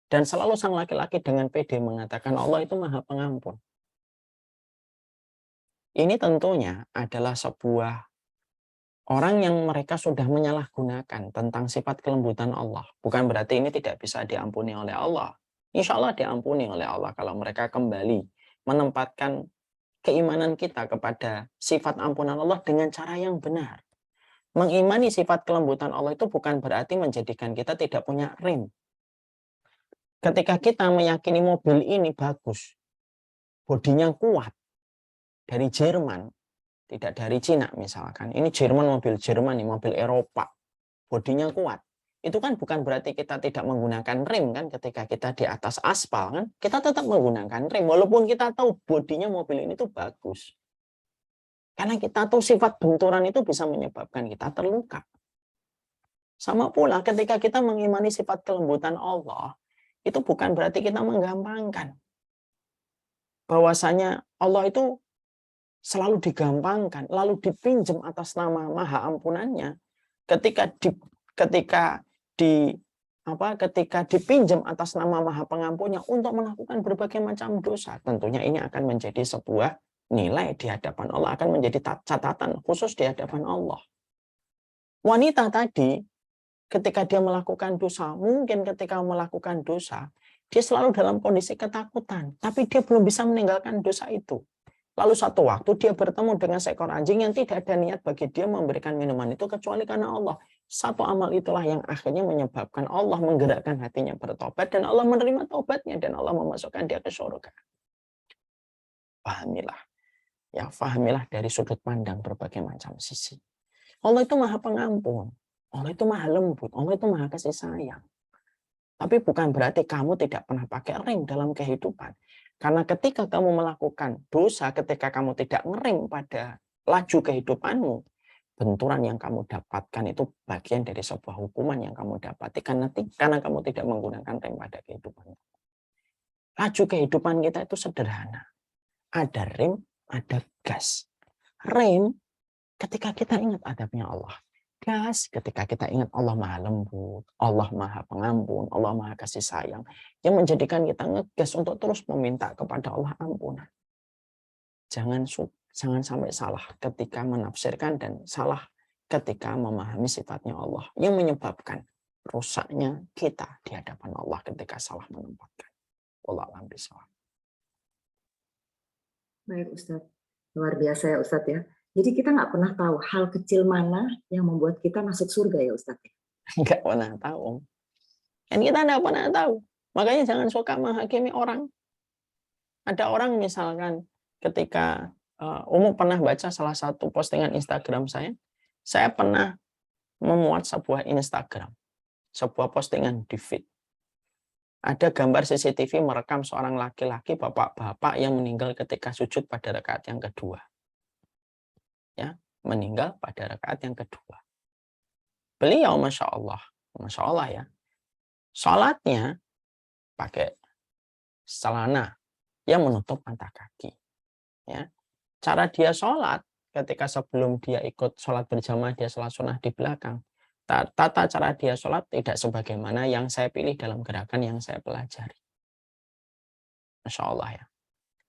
Dan selalu sang laki-laki dengan pede mengatakan Allah itu maha pengampun. Ini tentunya adalah sebuah orang yang mereka sudah menyalahgunakan tentang sifat kelembutan Allah. Bukan berarti ini tidak bisa diampuni oleh Allah. Insya Allah diampuni oleh Allah kalau mereka kembali menempatkan keimanan kita kepada sifat ampunan Allah dengan cara yang benar. Mengimani sifat kelembutan Allah itu bukan berarti menjadikan kita tidak punya rem. Ketika kita meyakini mobil ini bagus, bodinya kuat, dari Jerman, tidak dari Cina misalkan. Ini Jerman, mobil Jerman, mobil Eropa, bodinya kuat. Itu kan bukan berarti kita tidak menggunakan rem kan ketika kita di atas aspal kan. Kita tetap menggunakan rem walaupun kita tahu bodinya mobil ini tuh bagus. Karena kita tahu sifat benturan itu bisa menyebabkan kita terluka. Sama pula ketika kita mengimani sifat kelembutan Allah, itu bukan berarti kita menggampangkan. Bahwasanya Allah itu selalu digampangkan, lalu dipinjam atas nama maha ampunannya. Ketika dipinjam atas nama maha pengampunnya untuk melakukan berbagai macam dosa, tentunya ini akan menjadi sebuah nilai di hadapan Allah, akan menjadi catatan khusus di hadapan Allah. Wanita tadi ketika dia melakukan dosa, mungkin ketika melakukan dosa dia selalu dalam kondisi ketakutan, tapi dia belum bisa meninggalkan dosa itu. Lalu satu waktu dia bertemu dengan seekor anjing yang tidak ada niat bagi dia memberikan minuman itu kecuali karena Allah. Satu amal itulah yang akhirnya menyebabkan Allah menggerakkan hatinya bertobat dan Allah menerima tobatnya dan Allah memasukkan dia ke surga. Pahamilah. Ya, fahamilah dari sudut pandang berbagai macam sisi. Allah itu maha pengampun. Allah itu maha lembut. Allah itu maha kasih sayang. Tapi bukan berarti kamu tidak pernah pakai rem dalam kehidupan. Karena ketika kamu melakukan dosa, ketika kamu tidak ngerem pada laju kehidupanmu, benturan yang kamu dapatkan itu bagian dari sebuah hukuman yang kamu dapati karena kamu tidak menggunakan rem pada kehidupanmu. Laju kehidupan kita itu sederhana. Ada rem, ada gas. Rem ketika kita ingat adabnya Allah. Gas ketika kita ingat Allah maha lembut, Allah maha pengampun, Allah maha kasih sayang, yang menjadikan kita ngegas untuk terus meminta kepada Allah ampunan. Jangan sampai salah ketika menafsirkan dan salah ketika memahami sifatnya Allah yang menyebabkan rusaknya kita di hadapan Allah ketika salah menempatkan. Wallahu a'lam bishawab. Baik Ustadz, luar biasa ya Ustadz ya. Jadi kita nggak pernah tahu hal kecil mana yang membuat kita masuk surga ya Ustadz. Nggak pernah tahu. Dan kita nggak pernah tahu. Makanya jangan suka menghakimi orang. Ada orang misalkan ketika Umu pernah baca salah satu postingan Instagram saya pernah memuat sebuah Instagram, sebuah postingan di feed. Ada gambar CCTV merekam seorang laki-laki bapak-bapak yang meninggal ketika sujud pada rakaat yang kedua. Ya, meninggal pada rakaat yang kedua. Beliau Masya Allah ya, sholatnya pakai celana yang menutup mata kaki. Ya, cara dia sholat ketika sebelum dia ikut sholat berjamaah, dia sholat sunnah di belakang. Tata cara dia sholat tidak sebagaimana yang saya pilih dalam gerakan yang saya pelajari. Masya Allah ya.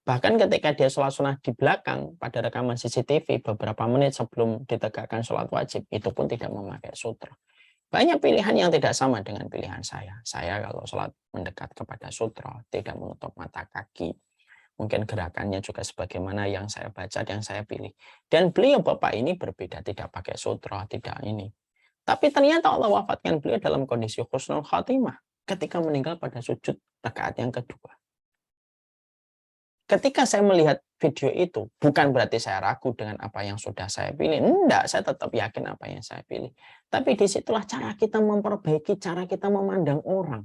Bahkan ketika dia sholat sunnah di belakang pada rekaman CCTV beberapa menit sebelum ditegakkan sholat wajib, itu pun tidak memakai sutra. Banyak pilihan yang tidak sama dengan pilihan saya. Saya kalau sholat mendekat kepada sutra, tidak menutup mata kaki. Mungkin gerakannya juga sebagaimana yang saya baca, yang saya pilih. Dan beliau Bapak ini berbeda, tidak pakai sutra, tidak ini. Tapi ternyata Allah wafatkan beliau dalam kondisi husnul khatimah ketika meninggal pada sujud rakaat yang kedua. Ketika saya melihat video itu, bukan berarti saya ragu dengan apa yang sudah saya pilih. Enggak, saya tetap yakin apa yang saya pilih. Tapi disitulah cara kita memperbaiki, cara kita memandang orang.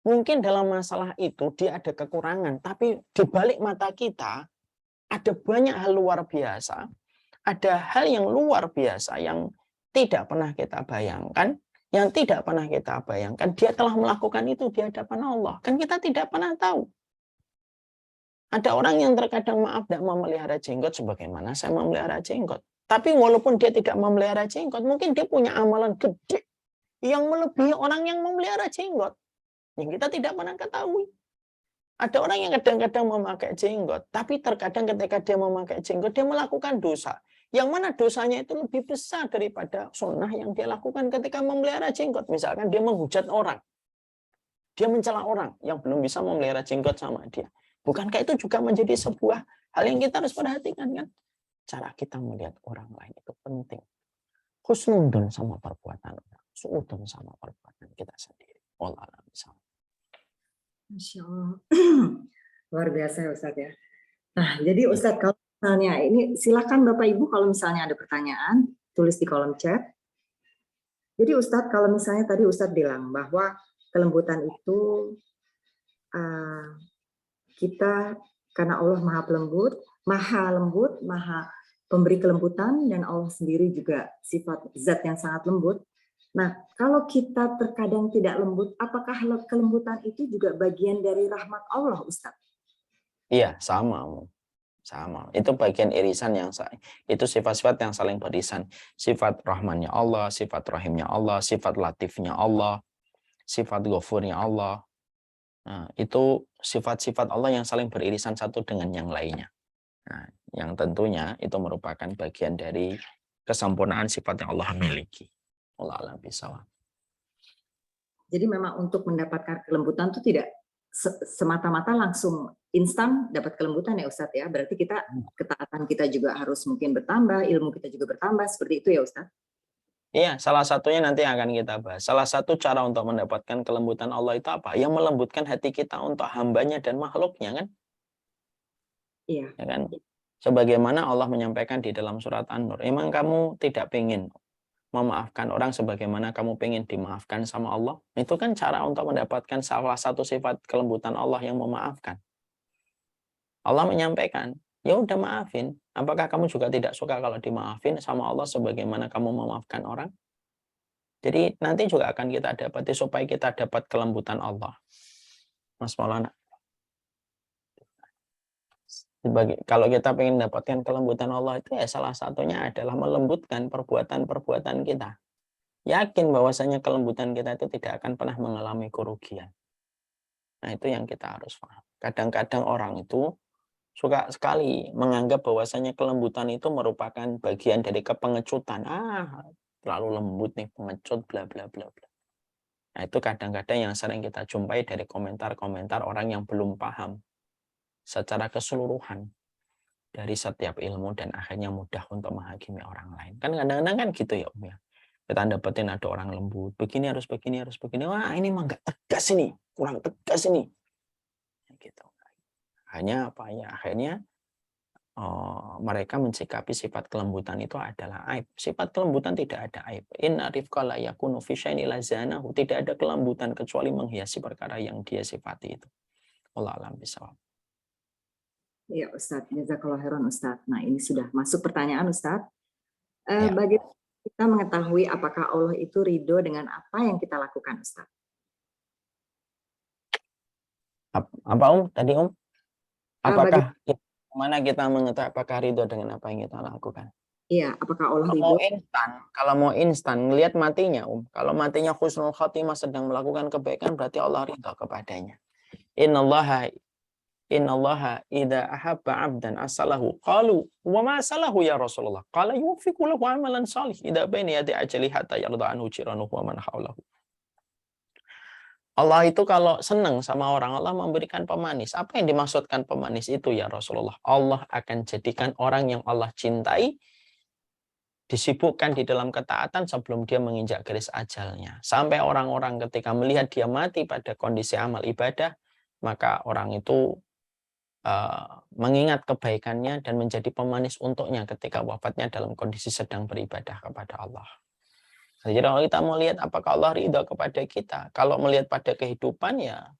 Mungkin dalam masalah itu dia ada kekurangan, tapi di balik mata kita ada banyak hal luar biasa. Ada hal yang luar biasa yang tidak pernah kita bayangkan, yang tidak pernah kita bayangkan. Dia telah melakukan itu di hadapan Allah. Kan kita tidak pernah tahu. Ada orang yang terkadang maaf tidak memelihara jenggot sebagaimana saya memelihara jenggot. Tapi walaupun dia tidak memelihara jenggot, mungkin dia punya amalan gede yang melebihi orang yang memelihara jenggot. Yang kita tidak pernah ketahui. Ada orang yang kadang-kadang memakai jenggot, tapi terkadang ketika dia memakai jenggot, dia melakukan dosa. Yang mana dosanya itu lebih besar daripada sunnah yang dia lakukan ketika memelihara jenggot. Misalkan dia menghujat orang. Dia mencela orang yang belum bisa memelihara jenggot sama dia. Bukankah itu juga menjadi sebuah hal yang kita harus perhatikan kan? Cara kita melihat orang lain itu penting. Husnudun sama perbuatan orang, suudun sama perbuatan kita sendiri. Allah alam bisawab. Masya Allah. Luar biasa ya Ustadz ya. Nah, jadi Ustadz kalau misalnya ini silakan Bapak Ibu kalau misalnya ada pertanyaan tulis di kolom chat. Jadi Ustadz kalau misalnya tadi Ustadz bilang bahwa kelembutan itu kita karena Allah maha lembut, maha pemberi kelembutan, dan Allah sendiri juga sifat zat yang sangat lembut. Nah, kalau kita terkadang tidak lembut, apakah kelembutan itu juga bagian dari rahmat Allah, Ustaz? Iya, sama. Sama. Itu bagian irisan yang itu sifat-sifat yang saling beririsan. Sifat rahmannya Allah, sifat rahimnya Allah, sifat latifnya Allah, sifat ghafurnya Allah. Nah, itu sifat-sifat Allah yang saling beririsan satu dengan yang lainnya. Nah, yang tentunya itu merupakan bagian dari kesempurnaan sifat yang Allah miliki. Allah alam bisawab. Jadi memang untuk mendapatkan kelembutan itu tidak semata-mata langsung instan dapat kelembutan ya Ustadz ya. Berarti kita ketaatan kita juga harus mungkin bertambah, ilmu kita juga bertambah, seperti itu ya Ustadz? Iya, salah satunya nanti akan kita bahas. Salah satu cara untuk mendapatkan kelembutan Allah itu apa? Yang melembutkan hati kita untuk hambanya dan makhluknya kan? Iya. Ya kan? Sebagaimana Allah menyampaikan di dalam surat An-Nur, emang kamu tidak ingin memaafkan orang sebagaimana kamu ingin dimaafkan sama Allah? Itu kan cara untuk mendapatkan salah satu sifat kelembutan Allah yang memaafkan. Allah menyampaikan, ya udah maafin. Apakah kamu juga tidak suka kalau dimaafin sama Allah sebagaimana kamu memaafkan orang? Jadi nanti juga akan kita dapati supaya kita dapat kelembutan Allah. Mas Maulana. Kalau kita ingin dapatkan kelembutan Allah itu ya salah satunya adalah melembutkan perbuatan-perbuatan kita. Yakin bahwasanya kelembutan kita itu tidak akan pernah mengalami kerugian. Nah itu yang kita harus paham. Kadang-kadang orang itu suka sekali menganggap bahwasanya kelembutan itu merupakan bagian dari kepengecutan. Terlalu lembut nih, pengecut, bla bla bla bla. Nah itu kadang-kadang yang sering kita jumpai dari komentar-komentar orang yang belum paham secara keseluruhan dari setiap ilmu dan akhirnya mudah untuk menghakimi orang lain. Kan kadang-kadang kan gitu ya Om ya. Kita dapetin ada orang lembut, begini harus begini, harus begini. Wah ini mah nggak tegas ini, kurang tegas ini. Gitu. Hanya apa ya? Akhirnya mereka mensikapi sifat kelembutan itu adalah aib. Sifat kelembutan tidak ada aib. Inna rifqa la yakunu fi syai'in illa zanahu. Tidak ada kelembutan kecuali menghiasi perkara yang dia sifati itu. Wallahu a'lam bishawab. Ya Ustadz, jazakallahu khairan Ustadz. Nah ini sudah masuk pertanyaan Ustadz. Ya. Bagaimana kita mengetahui apakah Allah itu ridho dengan apa yang kita lakukan Ustadz? Apa Om? Tadi Om? Apakah mana kita mengetahui apakah ridho dengan apa yang kita lakukan? Iya, apakah Allah ridho? Kalau mau instan, ngelihat matinya Om. Kalau matinya husnul khatimah sedang melakukan kebaikan, berarti Allah ridho kepadanya. Innallaha innallaha idza ahabba 'abdan asalahu qalu wa ma asalahu ya Rasulullah qala yuwaffiqu lahu 'amalan salih idza baina yadi ajali hatta yarda anhu jiranuhu wa man haulahu. Allah itu kalau senang sama orang, Allah memberikan pemanis. Apa yang dimaksudkan pemanis itu ya Rasulullah? Allah akan jadikan orang yang Allah cintai disibukkan di dalam ketaatan sebelum dia menginjak garis ajalnya. Sampai orang-orang ketika melihat dia mati pada kondisi amal ibadah, maka orang itu mengingat kebaikannya dan menjadi pemanis untuknya ketika wafatnya dalam kondisi sedang beribadah kepada Allah. Jadi kalau kita mau lihat apakah Allah ridha kepada kita, kalau melihat pada kehidupan ya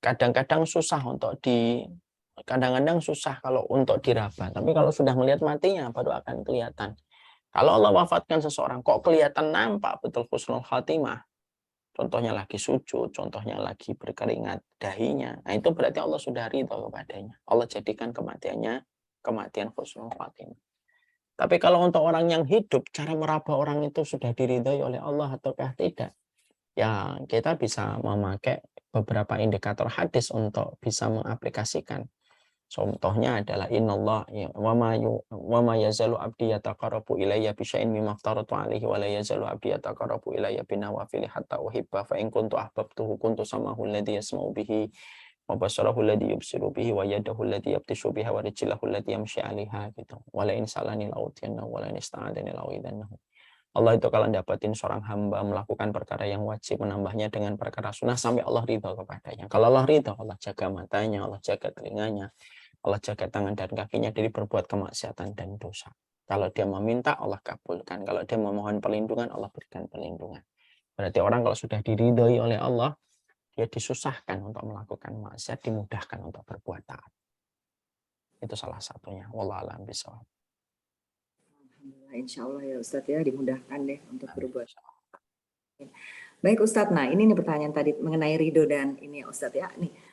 kadang-kadang susah kadang-kadang susah kalau untuk diraba. Tapi kalau sudah melihat matinya baru akan kelihatan. Kalau Allah wafatkan seseorang kok kelihatan nampak betul husnul khatimah. Contohnya lagi sujud, contohnya lagi berkeringat dahinya. Nah itu berarti Allah sudah ridha kepadanya. Allah jadikan kematiannya kematian husnul khatimah. Tapi kalau untuk orang yang hidup, cara meraba orang itu sudah diridhai oleh Allah ataukah tidak? Ya, kita bisa memakai beberapa indikator hadis untuk bisa mengaplikasikan. Contohnya adalah innallah wa ma yazalu abdi yataqarrabu ilayya bi syai'in mimma aftaratu alaihi wa la yazalu abdi yataqarrabu ilayya bin nawafil hatta uhibba fa in kuntu ahbabtuhu kuntu samahu alladhi yasma'u bihi wa basarahu alladhi yubsiru bihi wa yadahu allati yabtishu biha wa rijlahu allati yamshi 'alaiha gitu. Wa la in salani la'utiyannahu wa la in ista'adani la'uidannahu. Allah itu kalau dapatin seorang hamba melakukan perkara yang wajib menambahnya dengan perkara sunnah sampai Allah ridha kepadanya. Kalau Allah ridha, Allah jaga matanya, Allah jaga telinganya, Allah jaga tangan dan kakinya dari berbuat kemaksiatan dan dosa. Kalau dia meminta, Allah kabulkan. Kalau dia memohon perlindungan, Allah berikan perlindungan. Berarti orang kalau sudah diridhai oleh Allah, dia disusahkan untuk melakukan maksiat, dimudahkan untuk berbuat taat. Itu salah satunya. Wallahu a'lam bishawab. Alhamdulillah, insya Allah ya Ustadz ya, dimudahkan deh untuk berbuat. Baik Ustadz, nah ini nih pertanyaan tadi mengenai ridho dan ini ya Ustadz ya.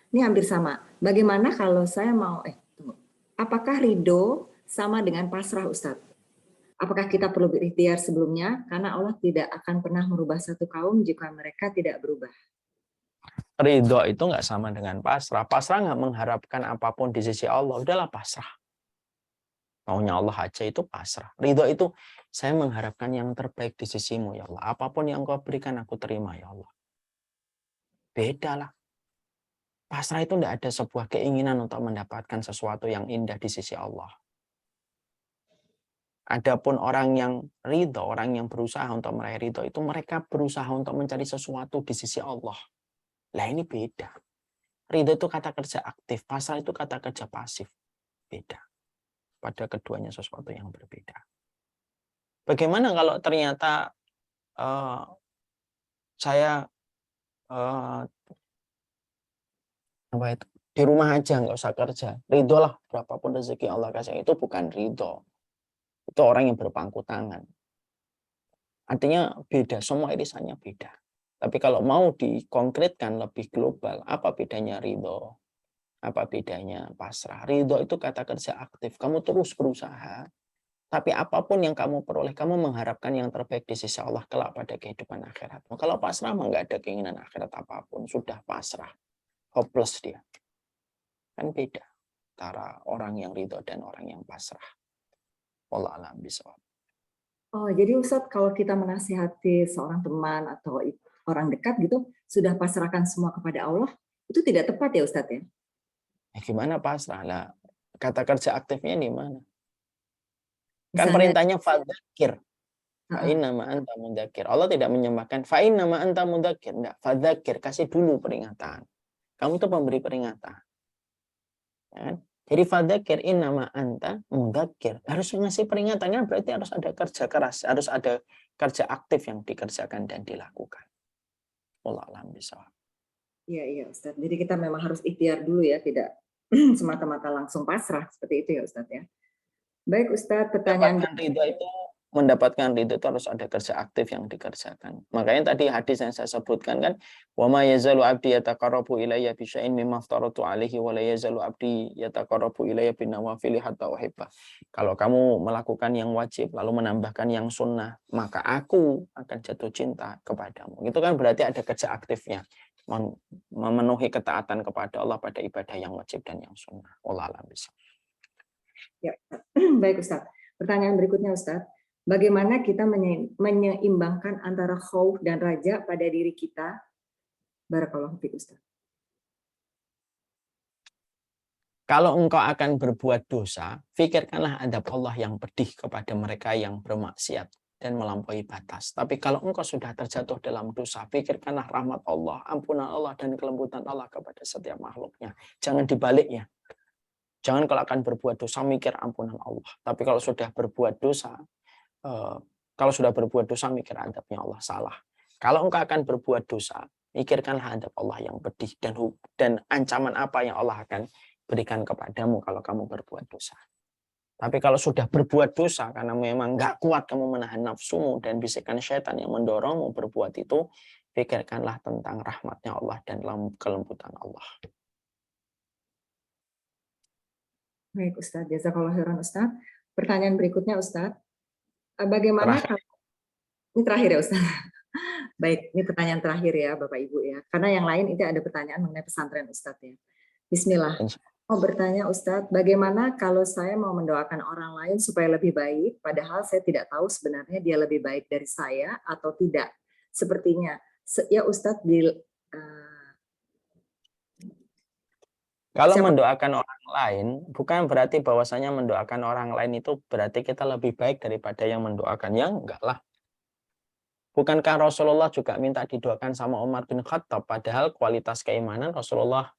Ini hampir sama. Bagaimana kalau saya mau, tunggu. Apakah ridho sama dengan pasrah Ustadz? Apakah kita perlu berikhtiar sebelumnya? Karena Allah tidak akan pernah merubah satu kaum jika mereka tidak berubah. Ridho itu nggak sama dengan pasrah. Pasrah nggak mengharapkan apapun di sisi Allah. Udahlah pasrah. Maunya Allah aja itu pasrah. Ridho itu saya mengharapkan yang terbaik di sisimu ya Allah. Apapun yang kau berikan aku terima ya Allah. Beda lah. Pasrah itu tidak ada sebuah keinginan untuk mendapatkan sesuatu yang indah di sisi Allah. Adapun orang yang ridho, orang yang berusaha untuk meraih ridho itu mereka berusaha untuk mencari sesuatu di sisi Allah. Lah ini beda. Ridho itu kata kerja aktif, pasrah itu kata kerja pasif. Beda. Pada keduanya sesuatu yang berbeda. Bagaimana kalau ternyata saya di rumah aja nggak usah kerja, ridho lah berapapun rezeki Allah kasih, itu bukan ridho. Itu orang yang berpangku tangan. Artinya beda, semua irisannya beda. Tapi kalau mau dikonkretkan lebih global, apa bedanya ridho? Apa bedanya pasrah? Ridho itu kata kerja aktif. Kamu terus berusaha, tapi apapun yang kamu peroleh, kamu mengharapkan yang terbaik di sisi Allah kelak pada kehidupan akhirat. Kalau pasrah mah nggak ada keinginan akhirat apapun, sudah pasrah, hopeless dia. Kan beda antara orang yang ridho dan orang yang pasrah. Wallahu a'lam bishawab. Oh, jadi Ustadz kalau kita menasihati seorang teman atau orang dekat gitu, sudah pasrahkan semua kepada Allah, itu tidak tepat ya Ustadz ya? Gimana pasrah lah? Kata kerja aktifnya di mana? Kan Misalnya, perintahnya fadzakir. Fa'inna ma anta mudzakir. Allah tidak menyembahkan fa'inna ma anta mudzakir. Enggak, fadzakir, kasih dulu peringatan. Kamu tuh pemberi peringatan. Ya kan? Jadi fadzakir inna ma anta mudzakir. Harus ngasih peringatan kan berarti harus ada kerja keras, harus ada kerja aktif yang dikerjakan dan dilakukan. Wallahu a'lam bishawab. Iya Ustadz. Jadi kita memang harus ikhtiar dulu ya, tidak semata-mata langsung pasrah seperti itu ya Ustadz ya. Baik Ustadz, pertanyaan mendapatkan ridho itu harus ada kerja aktif yang dikerjakan. Makanya tadi hadis yang saya sebutkan kan, wa ma yazalu abdi yataqarrabu ilayya bi syai'in mimma aftaratu alaihi wa la yazalu abdi yataqarrabu ilayya bin nawafil hatta uhibba. Kalau kamu melakukan yang wajib lalu menambahkan yang sunnah, maka aku akan jatuh cinta kepadamu. Itu kan berarti ada kerja aktifnya. memenuhi ketaatan kepada Allah pada ibadah yang wajib dan yang sunnah. Wallahu a'lam bishawab. Ya. Baik Ustaz. Pertanyaan berikutnya Ustaz. Bagaimana kita menyeimbangkan antara khauf dan raja pada diri kita? Barakallahu fiik Ustaz. Kalau engkau akan berbuat dosa, pikirkanlah adab Allah yang pedih kepada mereka yang bermaksiat dan melampaui batas. Tapi kalau engkau sudah terjatuh dalam dosa, pikirkanlah rahmat Allah, ampunan Allah, dan kelembutan Allah kepada setiap makhluknya. Jangan dibaliknya. Jangan kalau akan berbuat dosa, mikir ampunan Allah. Tapi kalau sudah berbuat dosa, mikir adabnya Allah. Salah. Kalau engkau akan berbuat dosa, pikirkanlah adab Allah yang pedih dan ancaman apa yang Allah akan berikan kepadamu kalau kamu berbuat dosa. Tapi kalau sudah berbuat dosa karena memang nggak kuat kamu menahan nafsumu dan bisikan syaitan yang mendorongmu berbuat itu, pikirkanlah tentang rahmatnya Allah dan kelembutan Allah. Baik Ustaz, jazakallahu khairan Ustaz. Pertanyaan berikutnya Ustaz. Bagaimana ini terakhir ya Ustaz? Baik, ini pertanyaan terakhir ya Bapak Ibu ya. Karena yang lain itu ada pertanyaan mengenai pesantren Ustaz ya. Bismillah. Mau bertanya Ustadz, bagaimana kalau saya mau mendoakan orang lain supaya lebih baik, padahal saya tidak tahu sebenarnya dia lebih baik dari saya atau tidak. Sepertinya, ya Ustadz, kalau mendoakan orang lain, bukan berarti bahwasanya mendoakan orang lain itu berarti kita lebih baik daripada yang mendoakan. Ya enggak lah. Bukankah Rasulullah juga minta didoakan sama Umar bin Khattab, padahal kualitas keimanan Rasulullah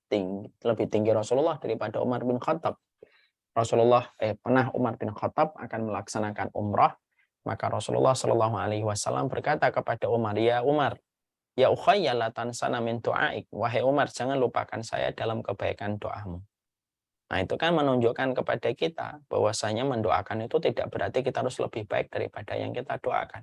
lebih tinggi Rasulullah daripada Umar bin Khattab. Pernah Umar bin Khattab akan melaksanakan umrah, maka Rasulullah Shallallahu Alaihi Wasallam berkata kepada Umar, ya Umar, ya ukhayya la tansana min du'aik, wahai Umar, jangan lupakan saya dalam kebaikan doamu. Nah itu kan menunjukkan kepada kita bahwasanya mendoakan itu tidak berarti kita harus lebih baik daripada yang kita doakan.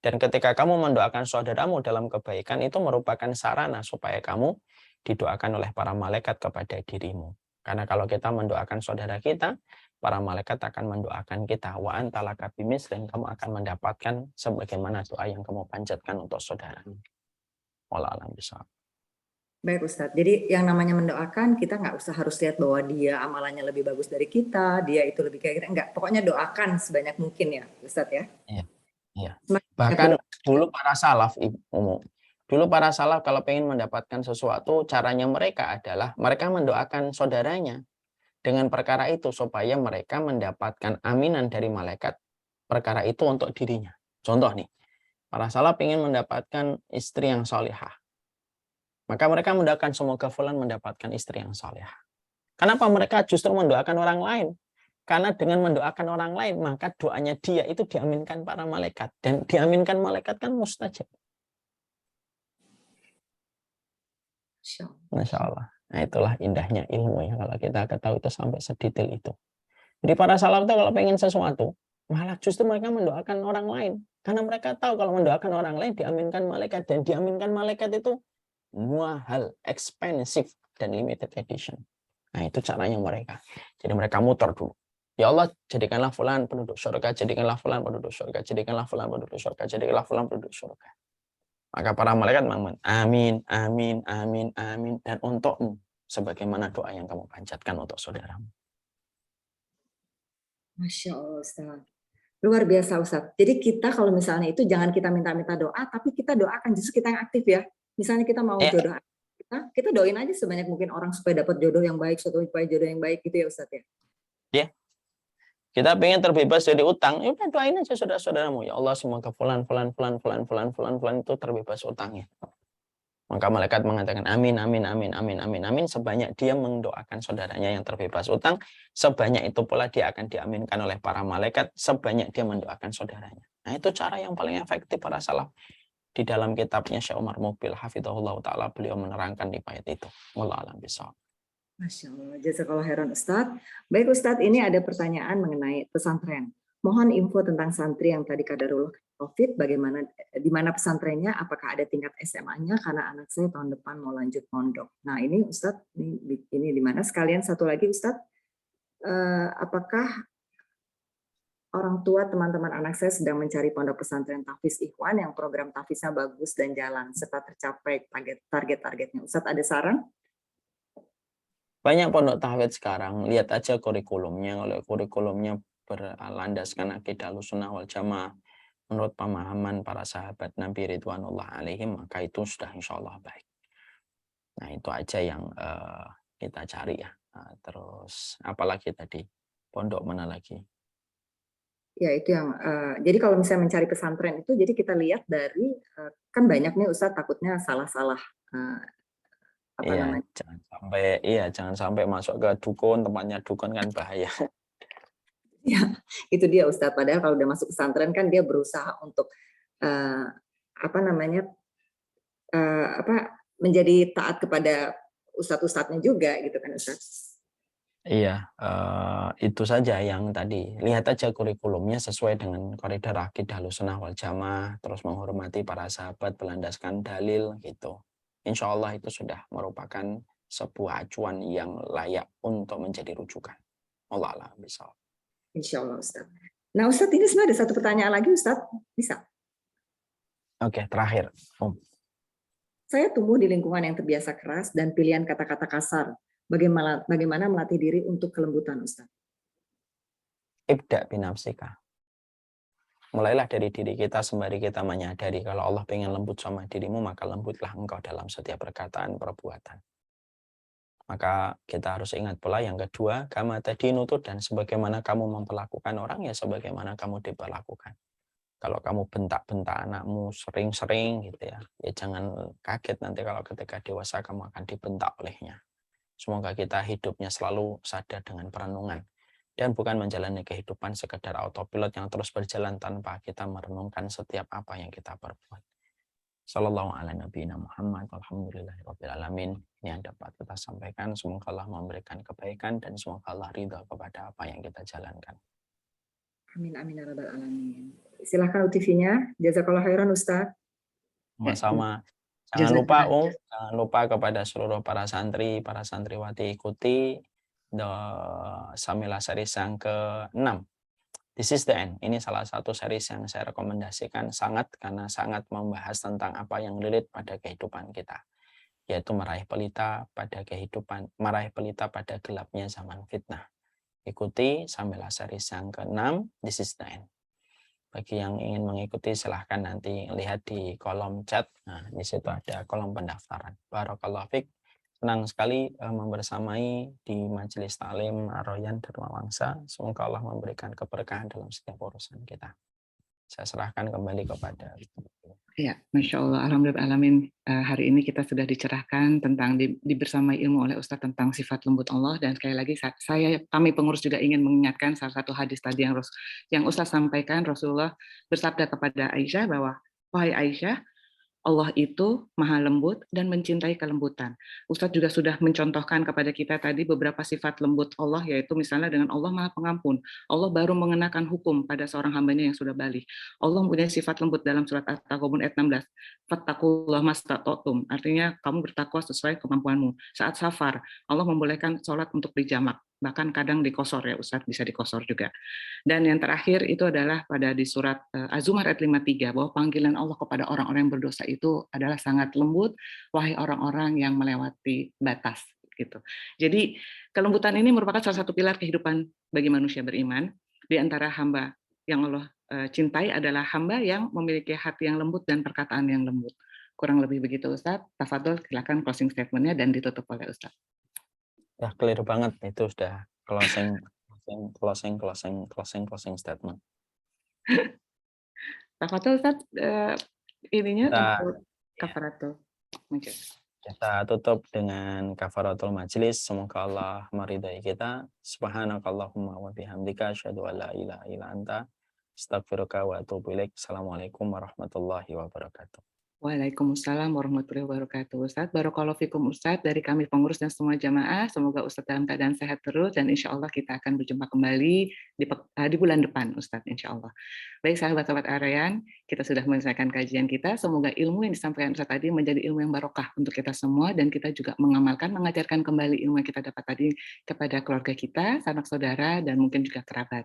Dan ketika kamu mendoakan saudaramu dalam kebaikan, itu merupakan sarana supaya kamu didoakan oleh para malaikat kepada dirimu. Karena kalau kita mendoakan saudara kita, para malaikat akan mendoakan kita. Wa anta laka bimisrin, kamu akan mendapatkan sebagaimana doa yang kamu panjatkan untuk saudara. Wallahu a'lam bishawab. Baik Ustadz, jadi yang namanya mendoakan, kita nggak usah harus lihat bahwa dia amalannya lebih bagus dari kita, dia itu lebih kayak kita. Enggak, pokoknya doakan sebanyak mungkin ya Ustadz ya. Iya. Bahkan dulu para salaf kalau pengen mendapatkan sesuatu, caranya mereka adalah mereka mendoakan saudaranya dengan perkara itu supaya mereka mendapatkan aminan dari malaikat perkara itu untuk dirinya. Contoh nih, para salaf ingin mendapatkan istri yang salihah. Maka mereka mendoakan semoga fulan mendapatkan istri yang salihah. Kenapa mereka justru mendoakan orang lain? Karena dengan mendoakan orang lain, maka doanya dia itu diaminkan para malaikat. Dan diaminkan malaikat kan mustajab. Masya Allah. Nah itulah indahnya ilmu ya. Kalau kita tahu itu sampai sedetail itu. Jadi para salaf itu kalau pengen sesuatu, malah justru mereka mendoakan orang lain. Karena mereka tahu kalau mendoakan orang lain diaminkan malaikat. Dan diaminkan malaikat itu mahal, expensive, dan limited edition. Nah itu caranya mereka. Jadi mereka muter dulu. Ya Allah, jadikanlah fulan penduduk surga, jadikanlah fulan penduduk surga, jadikanlah fulan penduduk surga, jadikanlah fulan penduduk surga. Maka para malaikat mengatakan, amin, amin, amin, amin. Dan untukmu, sebagaimana doa yang kamu panjatkan untuk saudaramu. Masya Allah Ustaz. Luar biasa Ustaz. Jadi kita kalau misalnya itu jangan kita minta-minta doa, tapi kita doakan, justru kita yang aktif ya. Misalnya kita mau jodoh kita doain aja sebanyak mungkin orang supaya dapat jodoh yang baik, supaya jodoh yang baik gitu ya Ustaz ya. Ya. Kita pengen terbebas dari utang, ya doain aja saudara-saudaramu. Ya Allah, semoga fulan itu terbebas utangnya. Maka malaikat mengatakan amin, amin, amin, amin, amin, amin. Sebanyak dia mendoakan saudaranya yang terbebas utang, sebanyak itu pula dia akan diaminkan oleh para malaikat, sebanyak dia mendoakan saudaranya. Nah itu cara yang paling efektif para salaf. Di dalam kitabnya Syekh Umar Mubil, hafizahullah ta'ala, beliau menerangkan di ayat itu. Wallahu a'lam bishawab. Masya Allah, jazakallahu khairan Ustadz. Baik Ustadz, ini ada pertanyaan mengenai pesantren. Mohon info tentang santri yang tadi kadarullah COVID, bagaimana, di mana pesantrennya, apakah ada tingkat SMA-nya, karena anak saya tahun depan mau lanjut pondok. Nah ini Ustadz, ini di mana? Sekalian satu lagi Ustadz, apakah orang tua teman-teman anak saya sedang mencari pondok pesantren tahfiz Ikhwan yang program tahfiznya bagus dan jalan serta tercapai target-targetnya. Ustadz ada saran? Banyak pondok tahfidz sekarang, lihat aja kurikulumnya. Kalau kurikulumnya berlandaskan akidah Ahlussunnah wal Jamaah menurut pemahaman para sahabat Nabi Ridwanullah alaihim, maka itu sudah insya Allah baik. Nah, itu aja yang kita cari ya. Nah, terus apalagi tadi? Pondok mana lagi? Ya itu yang jadi kalau misalnya mencari pesantren itu jadi kita lihat dari kan banyak nih Ustadz takutnya salah-salah apa Iya, namanya. jangan sampai masuk ke dukun, tempatnya dukun kan bahaya. Ya, itu dia Ustadz. Padahal kalau udah masuk pesantren kan dia berusaha untuk apa namanya menjadi taat kepada ustadz-ustadznya juga gitu kan Ustadz. Iya, itu saja yang tadi. Lihat aja kurikulumnya sesuai dengan koridor akidah Ahlussunnah wal Jamaah, terus menghormati para sahabat, berlandaskan dalil gitu. Insya Allah itu sudah merupakan sebuah acuan yang layak untuk menjadi rujukan. Allah alam bisa. Insya Allah Ustadz. Nah Ustadz ini sebenarnya ada satu pertanyaan lagi Ustadz, bisa? Oke, terakhir. Saya tumbuh di lingkungan yang terbiasa keras dan pilihan kata-kata kasar. Bagaimana melatih diri untuk kelembutan Ustadz? Ibda binafsika. Mulailah dari diri kita sembari kita menyadari kalau Allah pengen lembut sama dirimu, maka lembutlah engkau dalam setiap perkataan, perbuatan. Maka kita harus ingat pula yang kedua, kama tadi nutut, dan sebagaimana kamu memperlakukan orang, ya sebagaimana kamu diperlakukan. Kalau kamu bentak-bentak anakmu sering-sering gitu ya, ya jangan kaget nanti kalau ketika dewasa kamu akan dibentak olehnya. Semoga kita hidupnya selalu sadar dengan perenungan. Dan bukan menjalani kehidupan sekedar autopilot yang terus berjalan tanpa kita merenungkan setiap apa yang kita perbuat. Sallallahu ala nabiyina Muhammad, alhamdulillahirabbil alamin. Ini yang dapat kita sampaikan. Semoga Allah memberikan kebaikan dan semoga Allah ridha kepada apa yang kita jalankan. Amin amin ya rabbal alamin. Silahkan UTV-nya. Jazakallah khairan Ustaz. Sama-sama. Jangan lupa kepada seluruh para santri, para santriwati ikuti Samila series yang ke-6. This is the end. Ini salah satu series yang saya rekomendasikan karena sangat membahas tentang apa yang relate pada kehidupan kita, yaitu meraih pelita pada gelapnya zaman fitnah. Ikuti Samila series yang ke-6, This is the end. Bagi yang ingin mengikuti silahkan nanti lihat di kolom chat. Nah, di situ ada kolom pendaftaran. Barakallahu fiik. Senang sekali membersamai di Majelis Ta'lim Ar-Royan Dharma Wangsa. Semoga Allah memberikan keberkahan dalam setiap urusan kita. Saya serahkan kembali kepada. Ya, Masya Allah, alhamdulillah. Hari ini kita sudah dicerahkan tentang dibersamai ilmu oleh Ustadz tentang sifat lembut Allah, dan sekali lagi kami pengurus juga ingin mengingatkan salah satu hadis tadi yang Ustadz sampaikan. Rasulullah bersabda kepada Aisyah bahwa, wahai Aisyah, Allah itu maha lembut dan mencintai kelembutan. Ustadz juga sudah mencontohkan kepada kita tadi beberapa sifat lembut Allah, yaitu misalnya dengan Allah maha pengampun. Allah baru mengenakan hukum pada seorang hambanya yang sudah balik. Allah mempunyai sifat lembut dalam surat At-Taghabun ayat 16. Fattaqullaha mastata'tum. Artinya kamu bertakwa sesuai kemampuanmu. Saat safar, Allah membolehkan sholat untuk dijamak. Bahkan kadang dikosor ya Ustadz, bisa dikosor juga. Dan yang terakhir itu adalah di surat Az-Zumar ayat 53, bahwa panggilan Allah kepada orang-orang yang berdosa itu adalah sangat lembut, wahai orang-orang yang melewati batas. Gitu. Jadi kelembutan ini merupakan salah satu pilar kehidupan bagi manusia beriman. Di antara hamba yang Allah cintai adalah hamba yang memiliki hati yang lembut dan perkataan yang lembut. Kurang lebih begitu Ustadz. Tafadhol, silakan closing statement-nya dan ditutup oleh Ustadz. Ya, clear banget, itu sudah closing statement. Tafadhol Ustadz, ininya untuk kafaratul majelis. Kita tutup dengan kafaratul majelis. Semoga Allah meridai kita. Subhanakallahumma wa bihamdika asyhadu an la ilaha illa anta astaghfiruka wa atubu ilaik. Assalamualaikum warahmatullahi wabarakatuh. Waalaikumsalam warahmatullahi wabarakatuh. Ustadz, barakallahu fikum Ustadz, dari kami pengurus dan semua jamaah, semoga Ustadz dalam keadaan sehat terus, dan insya Allah kita akan berjumpa kembali di bulan depan Ustadz, insya Allah. Baik sahabat-sahabat Arayan, kita sudah menyelesaikan kajian kita, semoga ilmu yang disampaikan Ustadz tadi menjadi ilmu yang barokah untuk kita semua, dan kita juga mengamalkan, mengajarkan kembali ilmu yang kita dapat tadi kepada keluarga kita, sanak saudara, dan mungkin juga kerabat.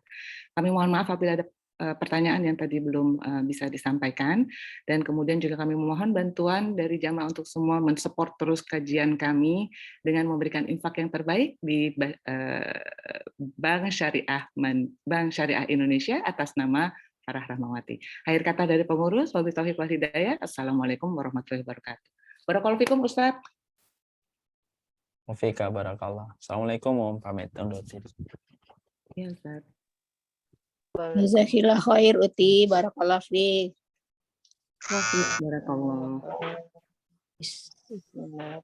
Kami mohon maaf apabila ada pertanyaan yang tadi belum bisa disampaikan, dan kemudian juga kami memohon bantuan dari jamaah untuk semua mensupport terus kajian kami dengan memberikan infak yang terbaik di Bank Syariah Indonesia atas nama Farah Rahmawati. Akhir kata dari pengurus, wabillahi taufiq wal hidayah. Assalamualaikum warahmatullahi wabarakatuh. Barakallahu fikum Ustaz. Wafika barakallah. Assalamualaikum, mohon pamit undur diri. Ya Ustaz. Jazakillah khair Uti, barakallahu fiik. Barakallah. Bismillah.